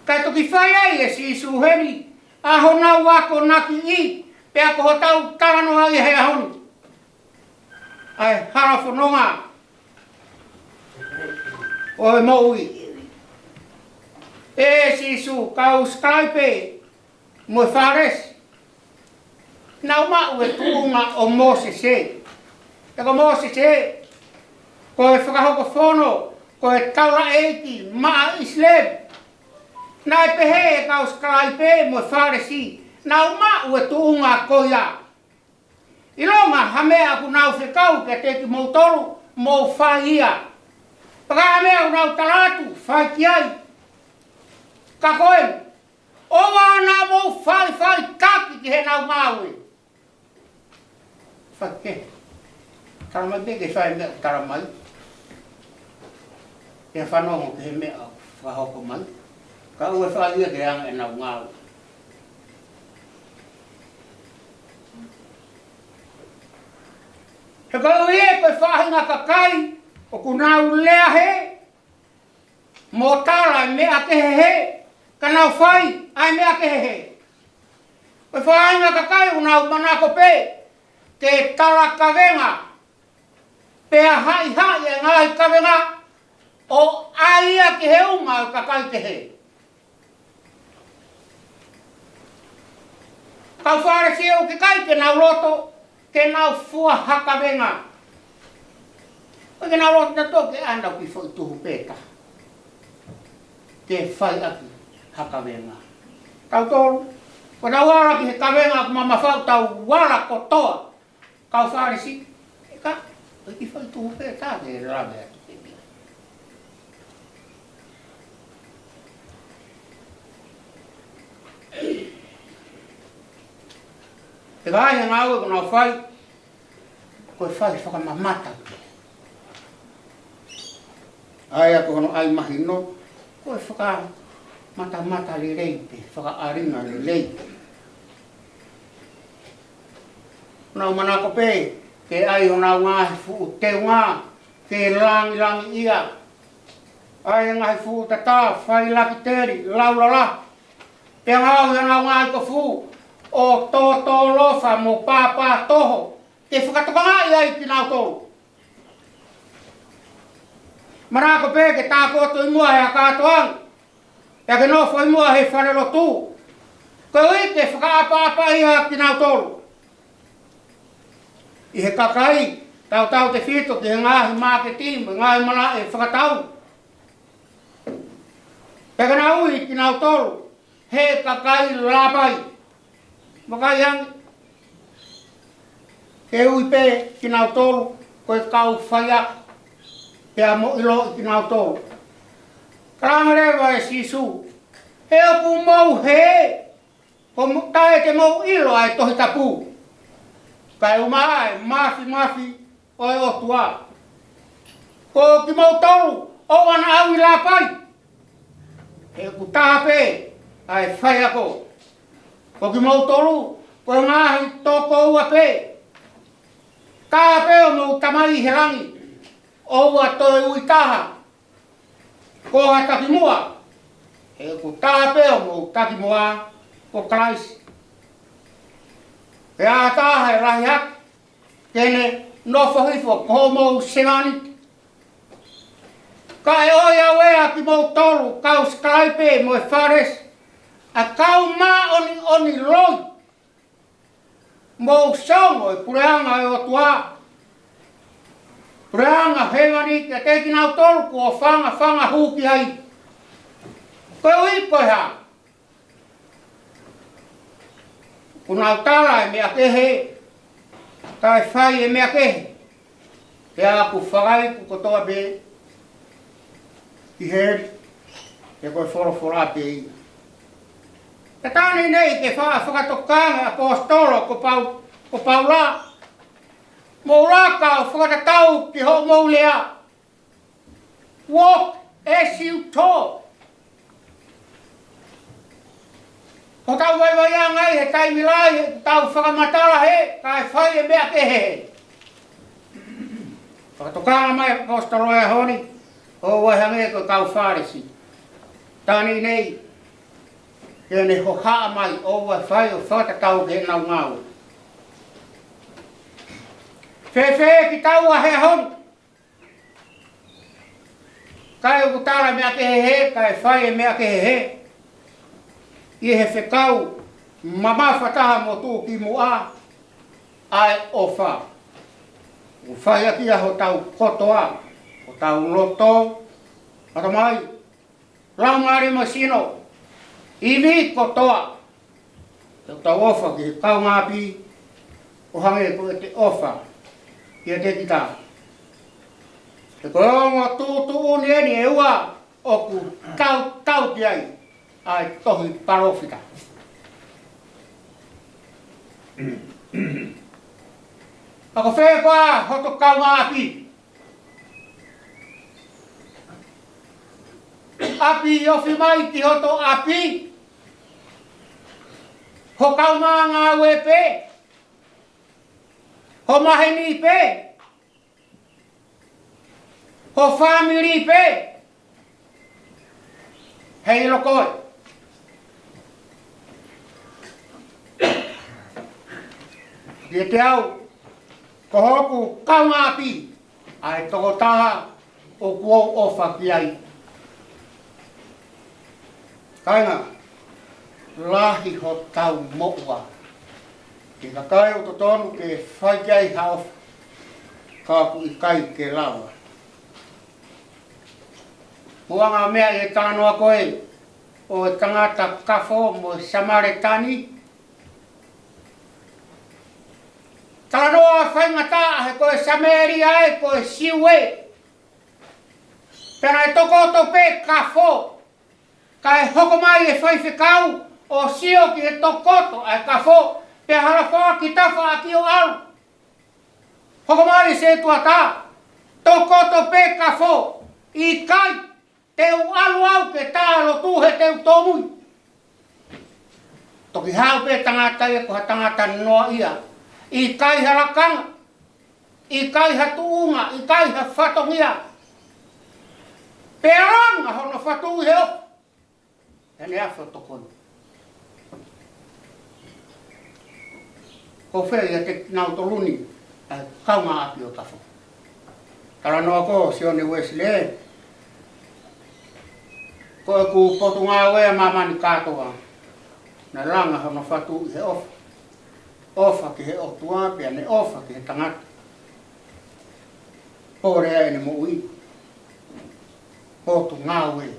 Kai toki whai ai e sisu heni, aho nau wako naki i, pe ako ho tau tarano ai he ahoni. Ai hara whanonga. O e moui. E sisu, kau Skype, mo whares. Nau mau e tuunga o Moses e. E ko Moses e, ko e whakahoko whono, ko e taura eiti, maa Islam. Nai pehe e kau Skype, mo wharesi. Nau mau e tuunga koia. Ilonga hamea ku nau whekau ke teki mou toru, mou whaia. Paka hamea ku nau taratu, whai ki ai. Ka koe, owa na mou whai kaki ki he nau maui. Whai ke, taramai peke whai mea taramai. E whanongo ki he mea whahoko mai. Ka ue whai ia ke anga e nau ngau. He kau e koe whahinga kakai, o ku nau lea he, mō tāra ai mea ke he, ka nau whai ai mea ke he. Koe whahinga kakai o nau manako pe, te tara kawenga, pea hai e ngai kawenga, o aia ke he unga o kakai ke he. Kau whare se o ke kai ke nau roto, ke nau fua hakawenga. O ke nau roto na tō ke andau ki whai tuhu pēta. Ke whai aki hakawenga. Kau tōru, ko nau wara ki he kawenga ku mama whau tau wara ko toa. Kau whare si, e ka, o ki whai tuhu pēta ke rawe atu ke mea. Te kai he ngau e ko nau whai, koe whai whakamamata. Ai ako hono ai mahi no, koe whakamata le reipe, whakaaringa le reipe. Nau manako pe, ke ai o nau ngahi fuu teu ngā, ke langi ia. Ai ngahi fuu tata, whai laki teri, laulala. Pe ngau ia nau ngahi ko fuu, o tō lofa mo pāpā toho, ke whakatokanga ai ki nau tōru. Marako pe ke tā koto i mua he a kātoang, e ke nofo i mua he whanelo tū. Ko i ke whakaapāpā i a ki nau tōru. I he kakai, tau te whito ki he ngāhi marketing, ngāhi mana e whakatau. Pe ke nau i ki nau tōru, he kakai lapai. Makai yang ke ui pe ki nau tōru, koe kau whaia, pea mo ilo ki nau tōru. Karangarewa e sisu, he oku mau he, ko tae te mau ilo ai tohi tapu. Kai umai, mafi, oe o tua. Ko ki mau tōru, o wana au i la pai. He oku tāpe, ai whaia ko. Ko ki mau toru, ko ngahi toko ua pe. Ka pe o mau tamai he rangi. O ua toi ui taha. Ko ha taki mua. He ku taha pe o mau taki mua. Ko kalaisi. He a taha e rahi haki. Kene nofo hifo ko mau sengani. Ka e oia wea ki mau toru. Kau Skype mo e whares. A kau mā oni loi. Mou songo e pureanga e o tua. Pureanga hewani ke teki nau toru ko whanga huki hai. Koe ui koe ha. Kuna utala e mea kehe, kai whai e mea kehe. Te aku whakai ku kotoa be, i heri, e koe whorofora pe i. E tāne nei ke whakatokanga apostolo ko paula. Mouraka o whakatatau ki ho moulea. Walk as you talk. Ko tau waiwai angai he taimilai he tau whakamatara he, kai whai e mea ke he. Whakatokanga mai apostolo e honi, o waihange ko kau wharesi. Tāne nei, e ne ho haa mai o wai o whakatatau ke nau ngau. Whewhe ki tau a he honi. Kai o kutara mea ke he, kai whai e mea ke he. I he whekau, mama whataha mo tū ki mua, ai o wha. O whai aki a ho tau kotoa, o tau loto, ata mai, laungari masino, iwi kotoa. Te tau ofa ki he kau ngāpi, o hange ko e te ofa, ki e te kita. Te korongo tūtu uni eni e ua, o ku tau ki ai, ai tohi parofita. Ako whewha hoto kau ngāpi. Api ofi mai ki hoto api. Ho kau ngā ue pe. Ho maheni pe. Ho family pe. Hei lokoi. Dia te au, ko hoku kau ngāpi, ai toko taha o kuo ofa ki ai. Kainga, lahi ho tau moua. Ke kakai o totonu ke whai ki ai hao, kāpu i kai ke lawa. Muanga mea e tānoa koe, o e tangata kafo mo Samaritani. Tānoa whaingata he koe Samaria e koe siwe. Pena e toko to pe kafo. Ka e hoko mai e whaiwhikau o sio ki he tokoto ai kafo. Pe harafoa ki tawha a ki o alu. Hoko mai se tuata. Tokoto pe kafo. I kai. Teu alu au ke tālo tuhe teu tomui. Toki hau pe tangata ia ko ha tangata noa ia. I kai harakanga. I kai ha tuunga. I kai ha whatongia. Peranga hono whatu he o. Hene awha tokoni. Ko whea ia te nautoluni. Kaunga api o tafo. Tara noa ko sione Wesley. Ko e ku potu ngā wea mamani kātoa. Na ranga hono whatu he ofa. Ofa ki he otua, pia ne ofa ki he tangata. Pōrea e ne mo ui. Potu ngā wea.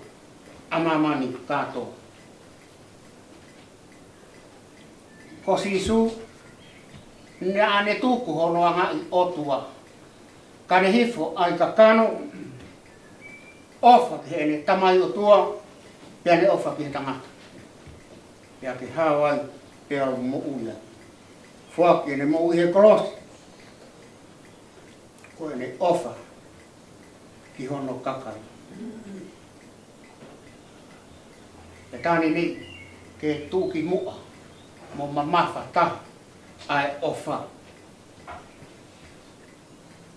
A mamani kātoa. Ko sisu. Ne ane tuku hono anga i otua. Kane hifo ai ka kano. Ofa ki he ne tamai o tua, pia ne ofa ki he tangata. Pia ki hawai, pia mo uia. Fua ki ne mo ui he kolosi. Ko e ne ofa ki hono kakari. E tāne ni, ke tūki mua, mo mamafa ta, ai ofa.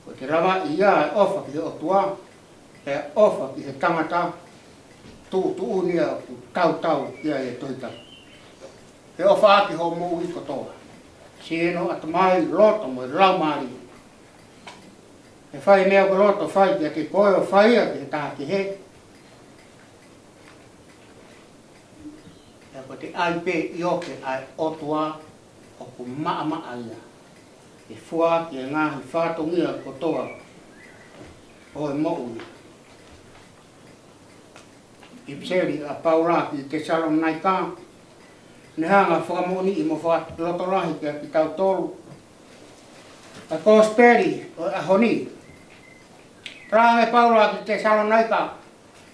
Ko te rawa ia ai ofa ki he otua, e ofa ki he tangata tu unia ku tau ia e toita. He ofa aki ho mo ui kotoa. Sieno atamai loto mo laumari. He whai mea ko loto whai ki a te koe o whai a ki he taha ki he. E ko te aipe i oke ai otua o ku maa ia. E fua ki e ngahi whātongia kotoa o e mo ui. I pseri a Paula ki te salon nai kā. ne hanga whakamoni i mo whakatolotorahi kia ki tau tolu. A kosperi o ahoni. Range Paula ki te Salonaika.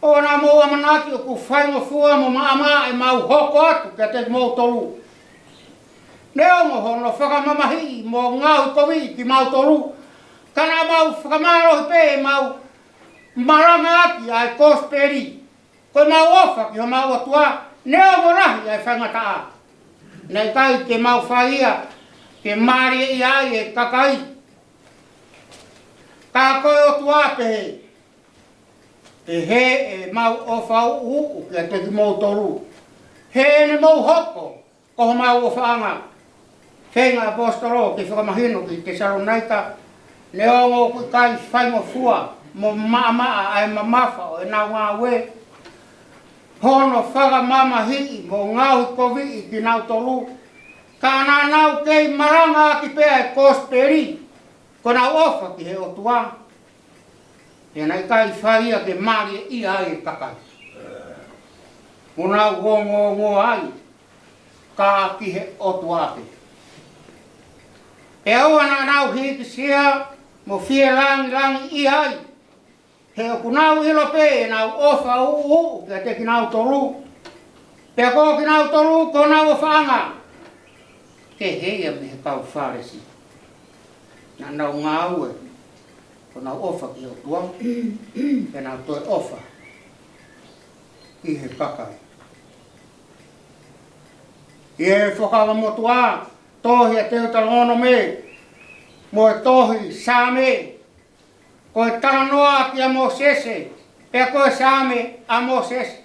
O na mo amanaki o ku whaingo fua mo maama e mau hoko atu kia te mo tolu. Neo mo hono whakamamahi mo ngau kovi ki mau tolu. Kana mau whakamarohi pe e mau maranga aki ai kosperi. Koe mau ofa ki ho mau atua. Neo mo rahi ai whangataa. Nei kai ke mau whaia. Ke maria i ai e kakai. Ka koe o tua pehe. E he e mau o whau uu kia te ki mau toru. He ne mau hoko. Koho mau o whaanga. Whenga apostolo ki whakamahino ki te Salonaika. Ne ongo kui kai whaingo fua. Mo maa ai mamafa o e nau ngā we. Hono whaga mama hii mo ngau kovi i ki nau toru. Ka nā nau kei maranga ki pēa e kosperi. Ko nau ofa ki he o tua. E nai kai whaia ke maria i ai e kakai. Mo nau ngongo ai. Ka ki he o tua pe. E aua nā nau hiki sia mo fie langi i ai. He o kunau ilo pe e nau ofa kia te ki nau toru. Pea ko ki nau toru ko nau ofa anga. Ke heia me he kau wharesi. Nā nau ngā ue. Ko nau ofa ki o tua. E nau toi ofa. Ki he kakai. I e whakawa mo tua. Tohi a teo talono me. Mo e tohi sa me. Ko e talanoa ki a Mosese. Pea ko e sa me a Mosese.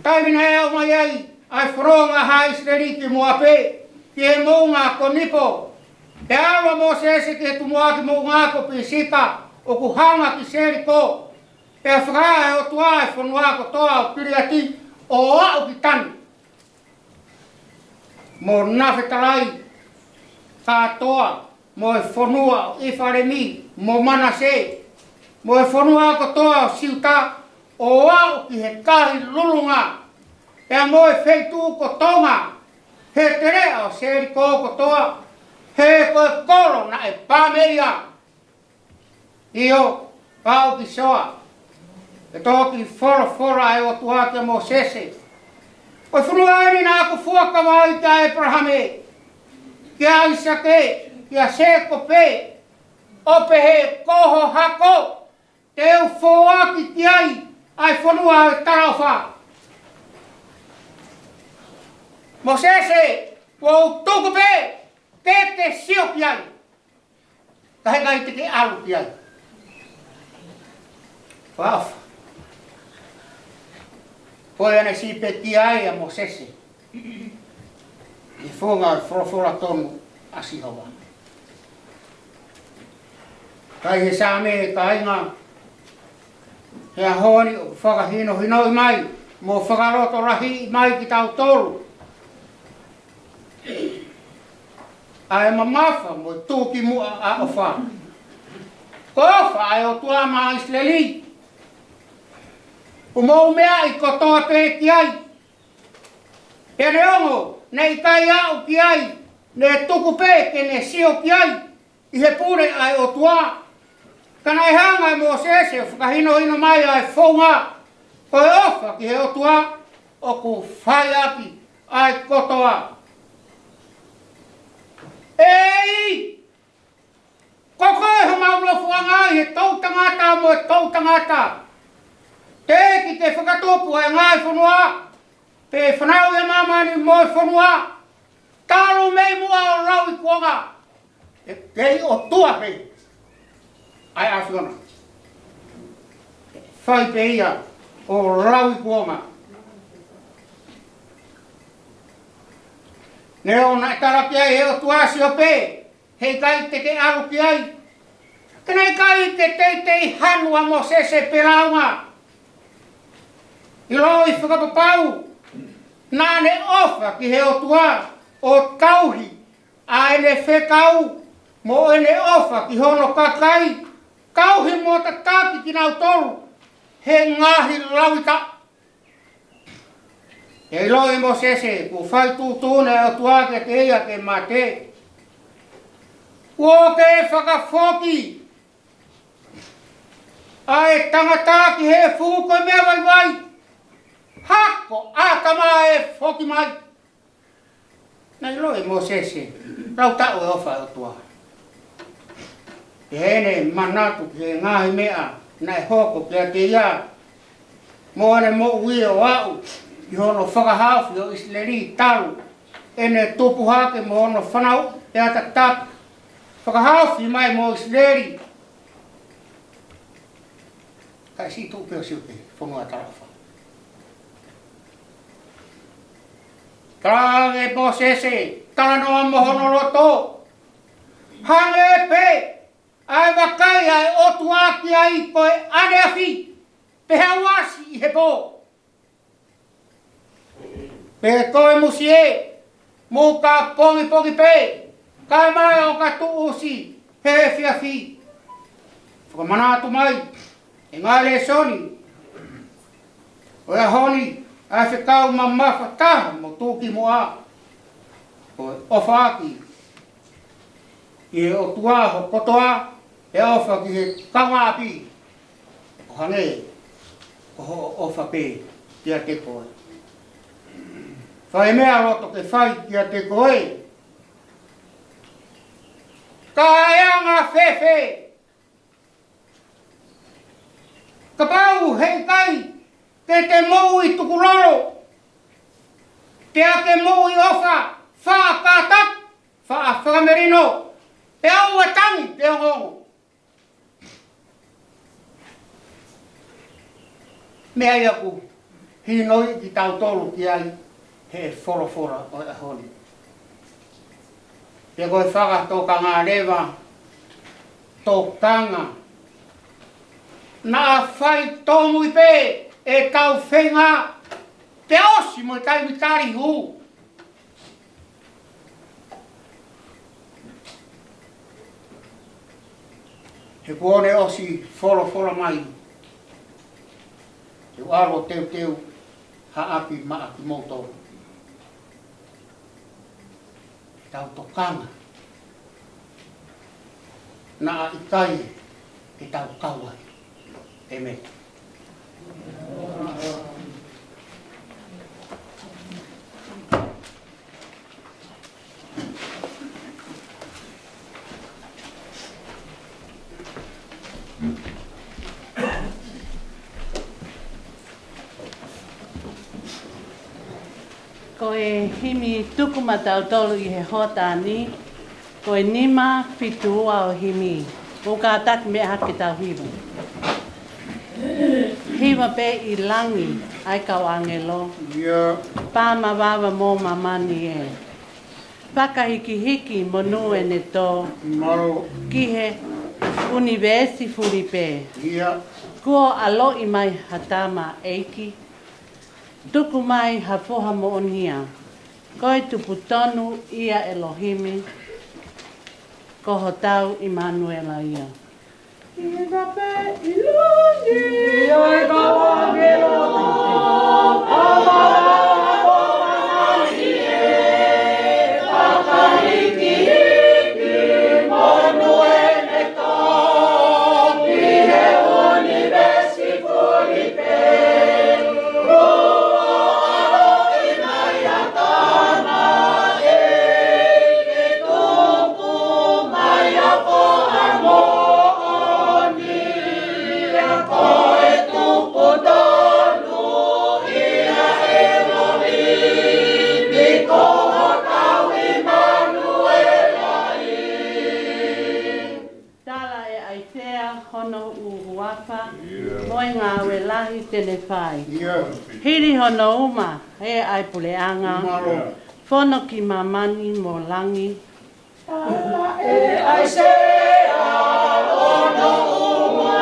Taimina e au mai ai. Ai wharonga haisleri ki mua pe. Ki e mounga ko nipo. Te awa Mosese ki e tumua ki mounga ko pisika. O ku hanga ki seriko. Pe a whakaa e o tua e whanua ko toa o piriati. O au ki tani. Mo nafe talai. Ka toa. Mo e whanua o Ifaremi. Mo Manase. Mo e whanua ko toa o siuta. O au ki he kahi lulunga. Pea mo e wheitu ko tonga. He terea o seriko ko toa. He koe koro na e pāmeia. Io, pau ki soa. E toki fora e o tuake Mosese. Koe whanua eri nā ku fuaka wai kia Abrahame. Kia Isake, kia Seko pe. Ope he koho hako. Te u fōaki ki ai whanua e tarawha. Mosese, wau tuku pe. Te sio ki ai. Kahe kai te ke alu ki ai. Whaofa. Koe ane si pe ki ai a Mosese. I whonga whorofora tonu asihawa. Kai he sāme ka inga. He a honi o whakahino hinoi mai. Mo whakaroto rahi mai ki tau tolu. Ai mamafa mo tuki mua a ofa. Ko ofa ai o tua ma Isleli. O mau mea i kotoa pe ki ai. E reongo, nei kai au ki ai. Ne tuku pe ke ne sio ki ai. I he pure ai o tua. Kana e hanga e Mosese whakahino ino mai ai whaunga. Ko e ofa ki he o tua. O ku whai api ai kotoa. Ei! Koko e ho mauro fuanga he tau tangata mo e tau tangata. Te ki te whakatopu e ngai whanua. Pe whanau e mamani mo e whanua. Taro mei mua o rau i kuanga. E kei o tua pe. Ai awhiona. Whai pe ia o rau i kuanga. Neo na taraki ai he o tuasi o pe. Hei kai te ke alu ki ai. Kenai kai te hanua Mosese peraunga. I loi whakapapau. Nāne ofa ki he o tua o tauhi. A ene whekau. Mo ene ofa ki hono kakai. Kauhi mo ta taki ki nau toru. He ngahi lauita. E lo e mo sese, ku fai tūtune o tuake te ia ke mate. Ua ke e whakafoki. Ai tangata ki he fuko e mea vai vai. Hako, akama e foki mai. Nei lo e mo sese, rau tau e ofa o tua. E hene manatu ki he ngahi mea, na e hoko ki a te ia. Mo ane mo ui o au. I hono whakahawhi o Isleri talu. Ene tupu hake mo hono whanau e ata tak. Whakahawhi mai mo Isleri. Kai si tupu peo siupe, whanua tarafa. Karange mo sese, kalanoa mo hono roto. Hange pe, ai wakai ai otu aki ai koe ane afi. Peha wasi I he po. Pe koe musie, mu ka pongi pe, kai mai o ka tuusi, he fia fi. Whakamanatu mai, e ngā le soni. Oia honi, ai whikau mamafa taha mo tūki mo a. Oe ofa aki. I he o tua ho kotoa, e ofa ki he kawaapi. O hange, o ofa pe, kia te koe. Whai mea roto ke whai kia te koe. Ka eanga whewhe. Ka pau hei kai ke te mou I tukuroro. Te ake mou I ofa wha kātak, wha whakamerino. Te au atangi te hongo. Mea iaku, hinoi ki tau tolu ki ai. He fora o e honi. Te koe whaka tōka ngā rewa, tō kanga. Nā whai tōmu I pē, e tau whenga, te osi mo tai mitari hu. He kuone osi fora mai. Te aro teu, haapi maapi mōtoro. Tau tokanga. Nā ikai e tau kawai. E me. Ko e himi tukuma tau tolu I he hotani, ko e nima fitua o himi, ko ka tak me haki tau hiwa. Hiwa pe I langi, ai kau angelo. Pāma wawa mō mamani e. Whakahiki hiki monu e ne tō. Ki he universi furi pe. Kua alo I mai hatama eiki. Tuku mai hafoha mo onia. Koe tupu tonu ia Elohimi. Koho tau Immanuela ia. Ia pe ilungi. Ia kawangelo. Tene whai. Hiri hono uma, he ai puleanga. Whono ki mamani mo langi. E ai sea, hono uma,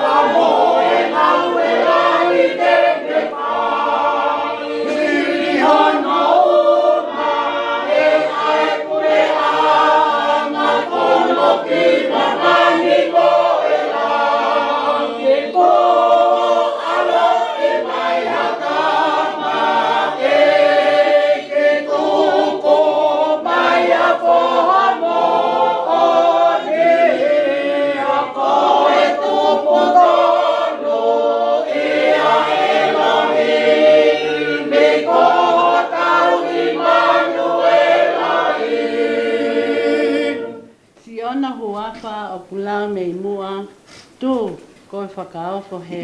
wamo e mau e langi tene whai. Hiri hono uma, he ai puleanga. Whono ki mamani mo e langi. Ko alo I mai hakama. mei mua tu koe whakaofo he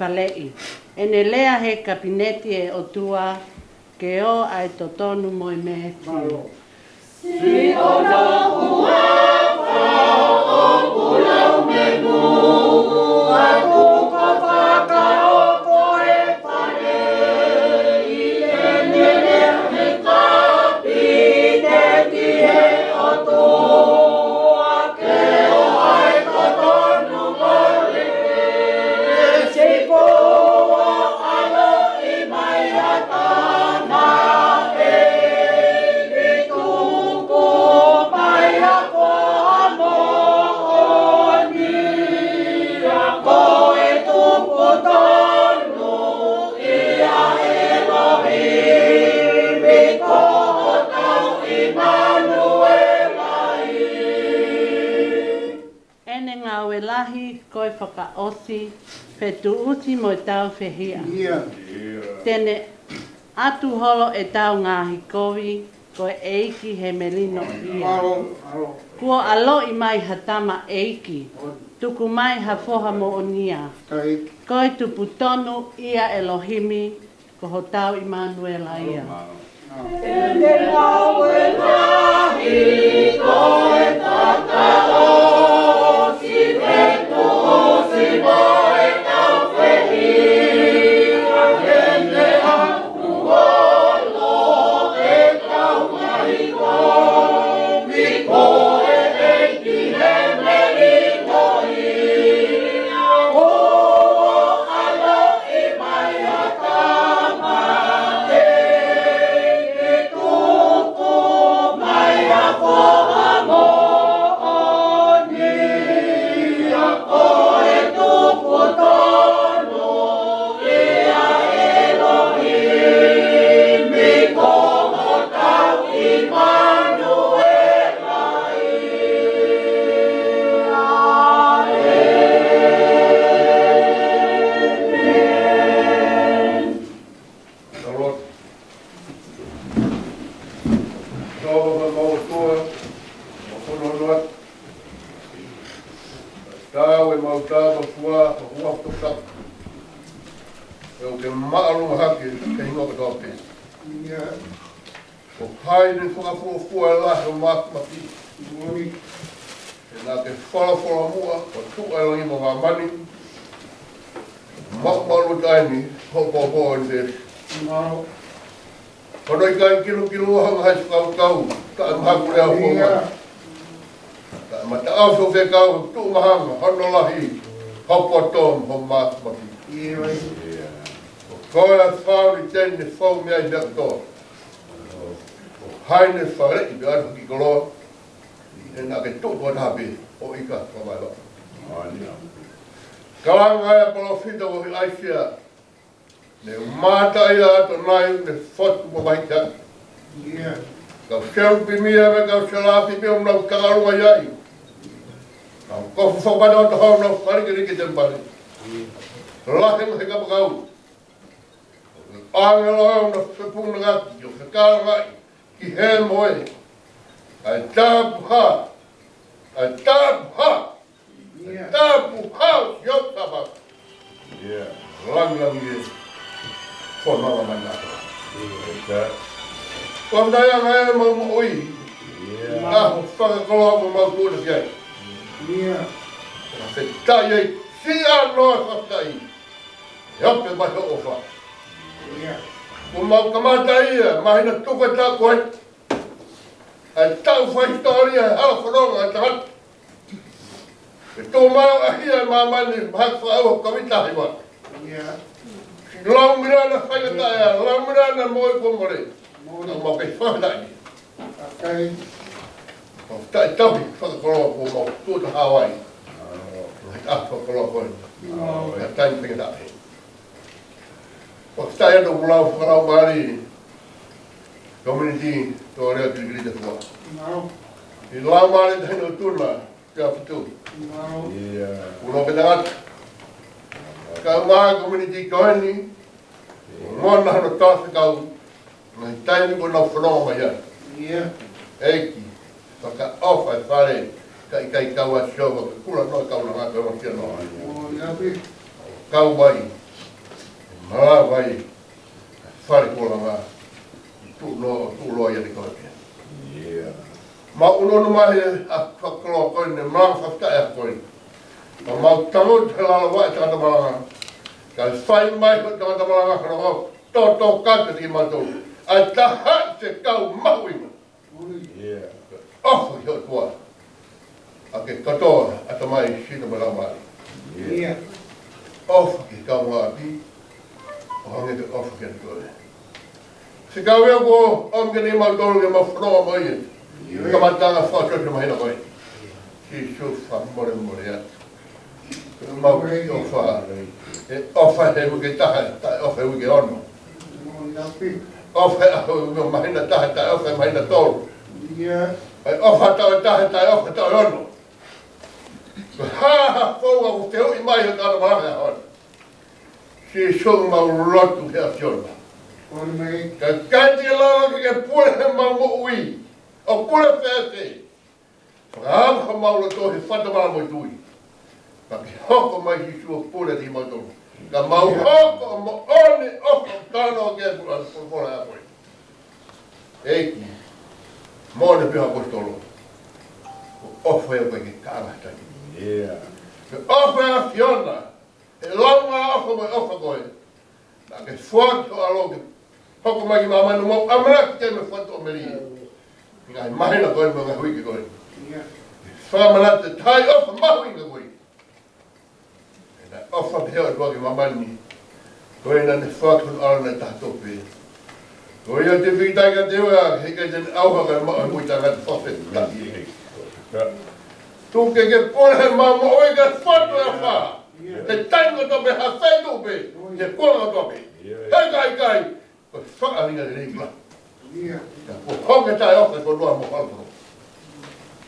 whalei. E ne lea he kapineti e o tua ke o ai to tonu moi me tio. Si o na ua o pulau me mua tu ko whakaofo he whalei. E ne lea he kapineti e o tua ke o ai to tonu moi me si ko alo i mai atana e ni tuku mai ako amo ni ako e tuku tonu ia Elohim i ko tau Immanuelai. Ene ngā welahi koe whakaosi Petu uti mo tau whehia. Tene atu holo e tau ngā hikowi koe eiki he melino ia. Kua alo i mai hatama eiki. Tuku mai ha foha mo onia. Koe tupu tonu ia Elohimi ko ho tau Immanuela ia. Tene ngā welahi koe whakaosi petu uti mo kai kau a show kula no kau na ka o kia no kau vai ma vai fare kula ma tu lo ya di ko ma uno no mai a faklo ko ne ma fakta e ko ma tamo te la wa ta ma ka fai mai ko ta ma ko to ka te ma to a ta ha te kau maui off yo tua a ke katoa a ta mai shina malamari off ki kau ngā pi o hange te off ki atoe se kau ea ko omke ni mautoro ke mawhanoa mai e ka matanga whātote mahina mai ki sufa more atu mau ki ofa e ofa he uke taha ofa he uke ono ofa he mahina taha ofa he mahina tolu ofa taha ofa taha ono ha foga o te hui mai o tāna maranga hona. Si songa mau rotu hea fiona. Ka kaiti e lawa ki ke pule he mau mo ui. O pule whete. Whakaamha mau lo tohi whatamara mo tui. Ka ki hoko mai ki sua pule ti mau tonu. Ka mau hoko mo one oko tāna o kia pula hapoi. Eiki. Mōne piha kostolo. Ofo e koe ki kāngataki. Ofa a fiona, e launga ofa mai ofa koe. Nā ke whuatu a loke, hoko mai ki mamanu mau amaraki te me whuatu o meri. Ngai mahina koe mo ngai huike koe. Whamanate tai ofa mahu inga koe. E nā ofa peheo tua ki mamani. Koe nā ne whuatu ala nei tahtope. Koe ia te whitaika te ua, heke te auha kai maa hui tangata whawhet taki. Tu ke pole mama oi ka foto a fa. Te tango tope ha feito be. Te kola tope. Kai. Ko fa alinga de regla. Ko hoke tai ofe ko doa mo falto.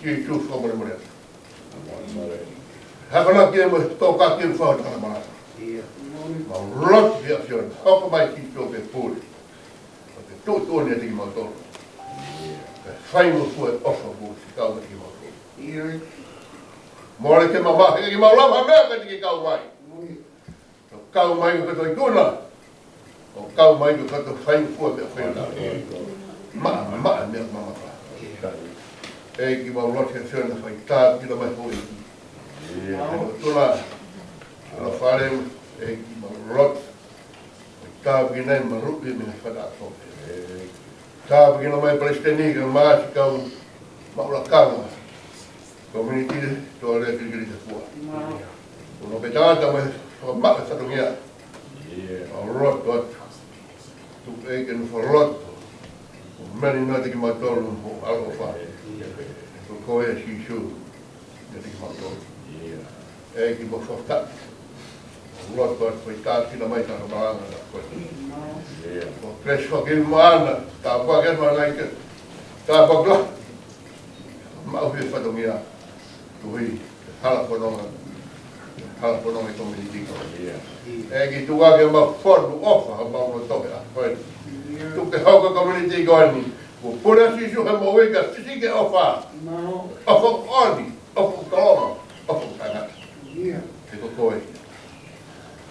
Ki tu fo mo mo. Ha kola ke mo to ka ke fo ta ma. Ma rot via fiona. Hoko mai ki to be pole. Tu ne di mo to. Fai mo fu ofa bu si ka mo ki mo. Mora ke mama, ke maulama mea ka tiki kau mai. Kau mai ko toi tuna. O kau mai ko to fai fua me fai na. Ma mea mama ka. E ki maulot ke fiona fai tā ki la mai hoi. Tuna, ala whare e ki maulot. Tā ki nei marupi me whada ato. Tā ki la mai palestini ka maasi kau maula kanga. Community to le kiri te fua. Uno petata me o maka sa tungia. O rot tot. Tu eken for rot. Many not ki matolu o algo fa. Tu koe si shu. Te ki matolu. Eki mo fota. Rot tot foi ta ki na mai ta maranga na ko. O tres fo ki mana. Ta pa ke ma like. Ta pa bla. Ma o fa tungia. Tui, hala pononga i community ko. E ki tua ke ma fornu ofa ha ma no toke a. Tu ke hoka community ko ni. Ko pura si su he mo weka si ke ofa. Ofa oni, ofa koloma, ofa kana. Ke ko koe.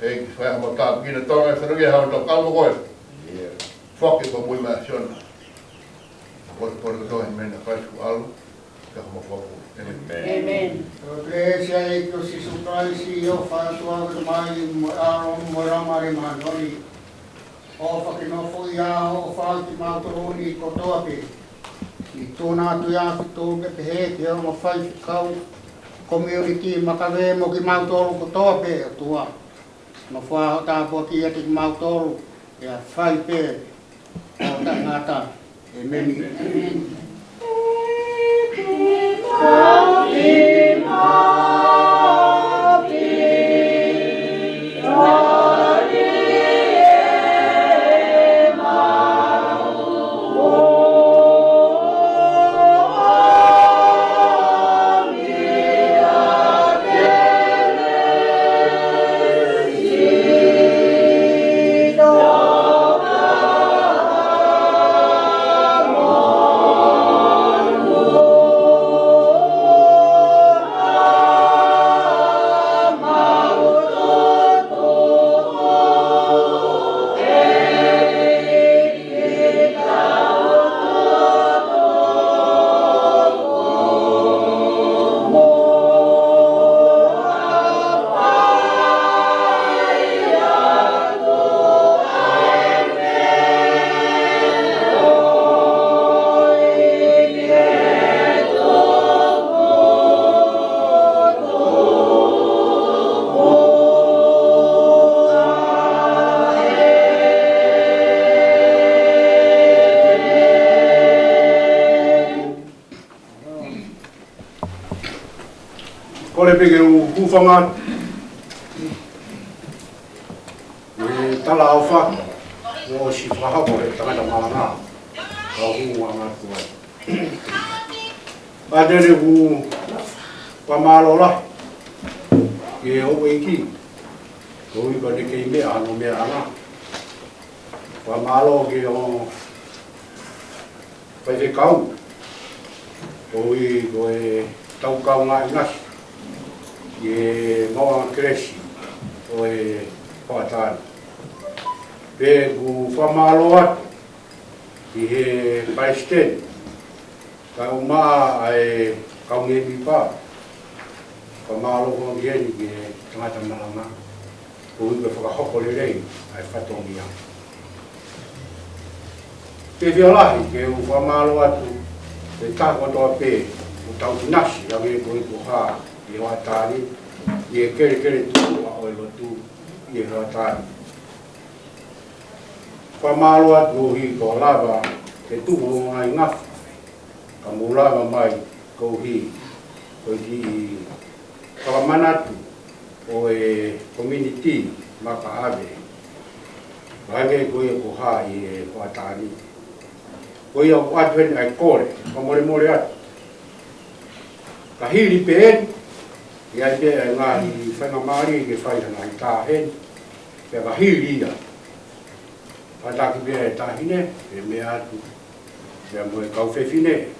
E ki fa mo ta ki na tonga sa nge ha to ka mo koe. Foke ko mo ma siona. Ko to he mena fa su alu. Amen. Iglesia e que se supraisi eu faço algo mais morar mais manori. Ofa que não foi a ofa que maltroni kotope. E tu na tu ya tu que he que eu não faz kau community makave mo que maltoro kotope tua. No fa ta po ki e que maltoro e fai pe. O ta ngata. Amen. e peke u kufanga. E tala au wha. O si whahako e tangata malanga. Ka hunga ngātu ai. Adere ku pamalola. Ke o iki. Ko i ka ne kei mea ano mea anga. Pamalo ke o pai te kau. Ko e tau kau ngā inasi. E maua kresi. O e whaatani. Pe ku whamalo atu. I he paisten. Ka umaa ai kau ngepi pā. Whamalo ko ngi heni ke tangata malanga. Ko i ka whakahoko le rei ai whatongi ang. Pe whialahi ke u whamalo atu. Pe tāko toa pē. O tau nasi a me ko i ko hā. I hoa tāni. I e kere tū a oi lotu. I e hoa tāni. Whamalo atu hi ko lava te tuho ngai ngafu. Ka mūlava mai ko hi. Ko hi whakamanatu o e community maka ave. Whange ko i ko hā i e whaatani. Ko i au atu heni ai kore, ka more atu. Ka hiri pe heni, i ai pe ai ngā i whainga maari ke whaihana i tā heni. Pea ka hiri ia. Pataki pia e tahine, e mea atu, pia mo e kau whewhine,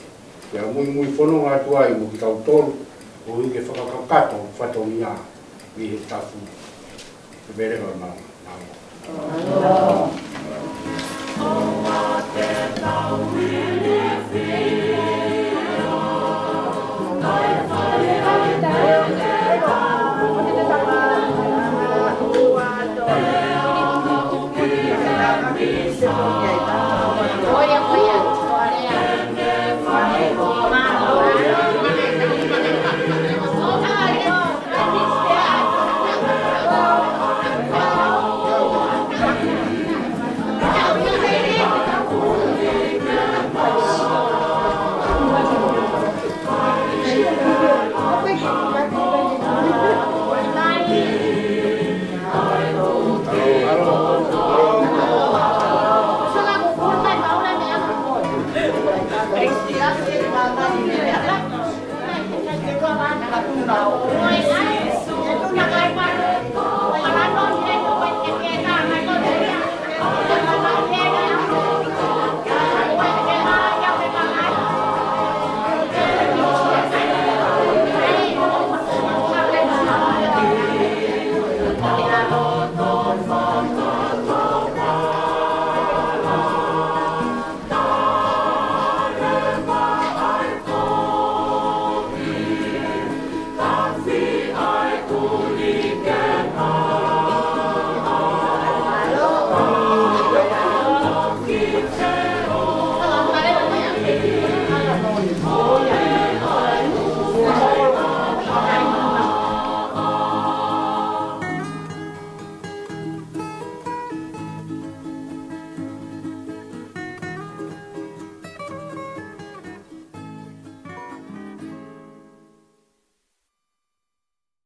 pia mui whanonga atu ai mo ki tau tolu, o i ke whakakakato whatongi a, mi he tafu. Te merewa mana. Oi,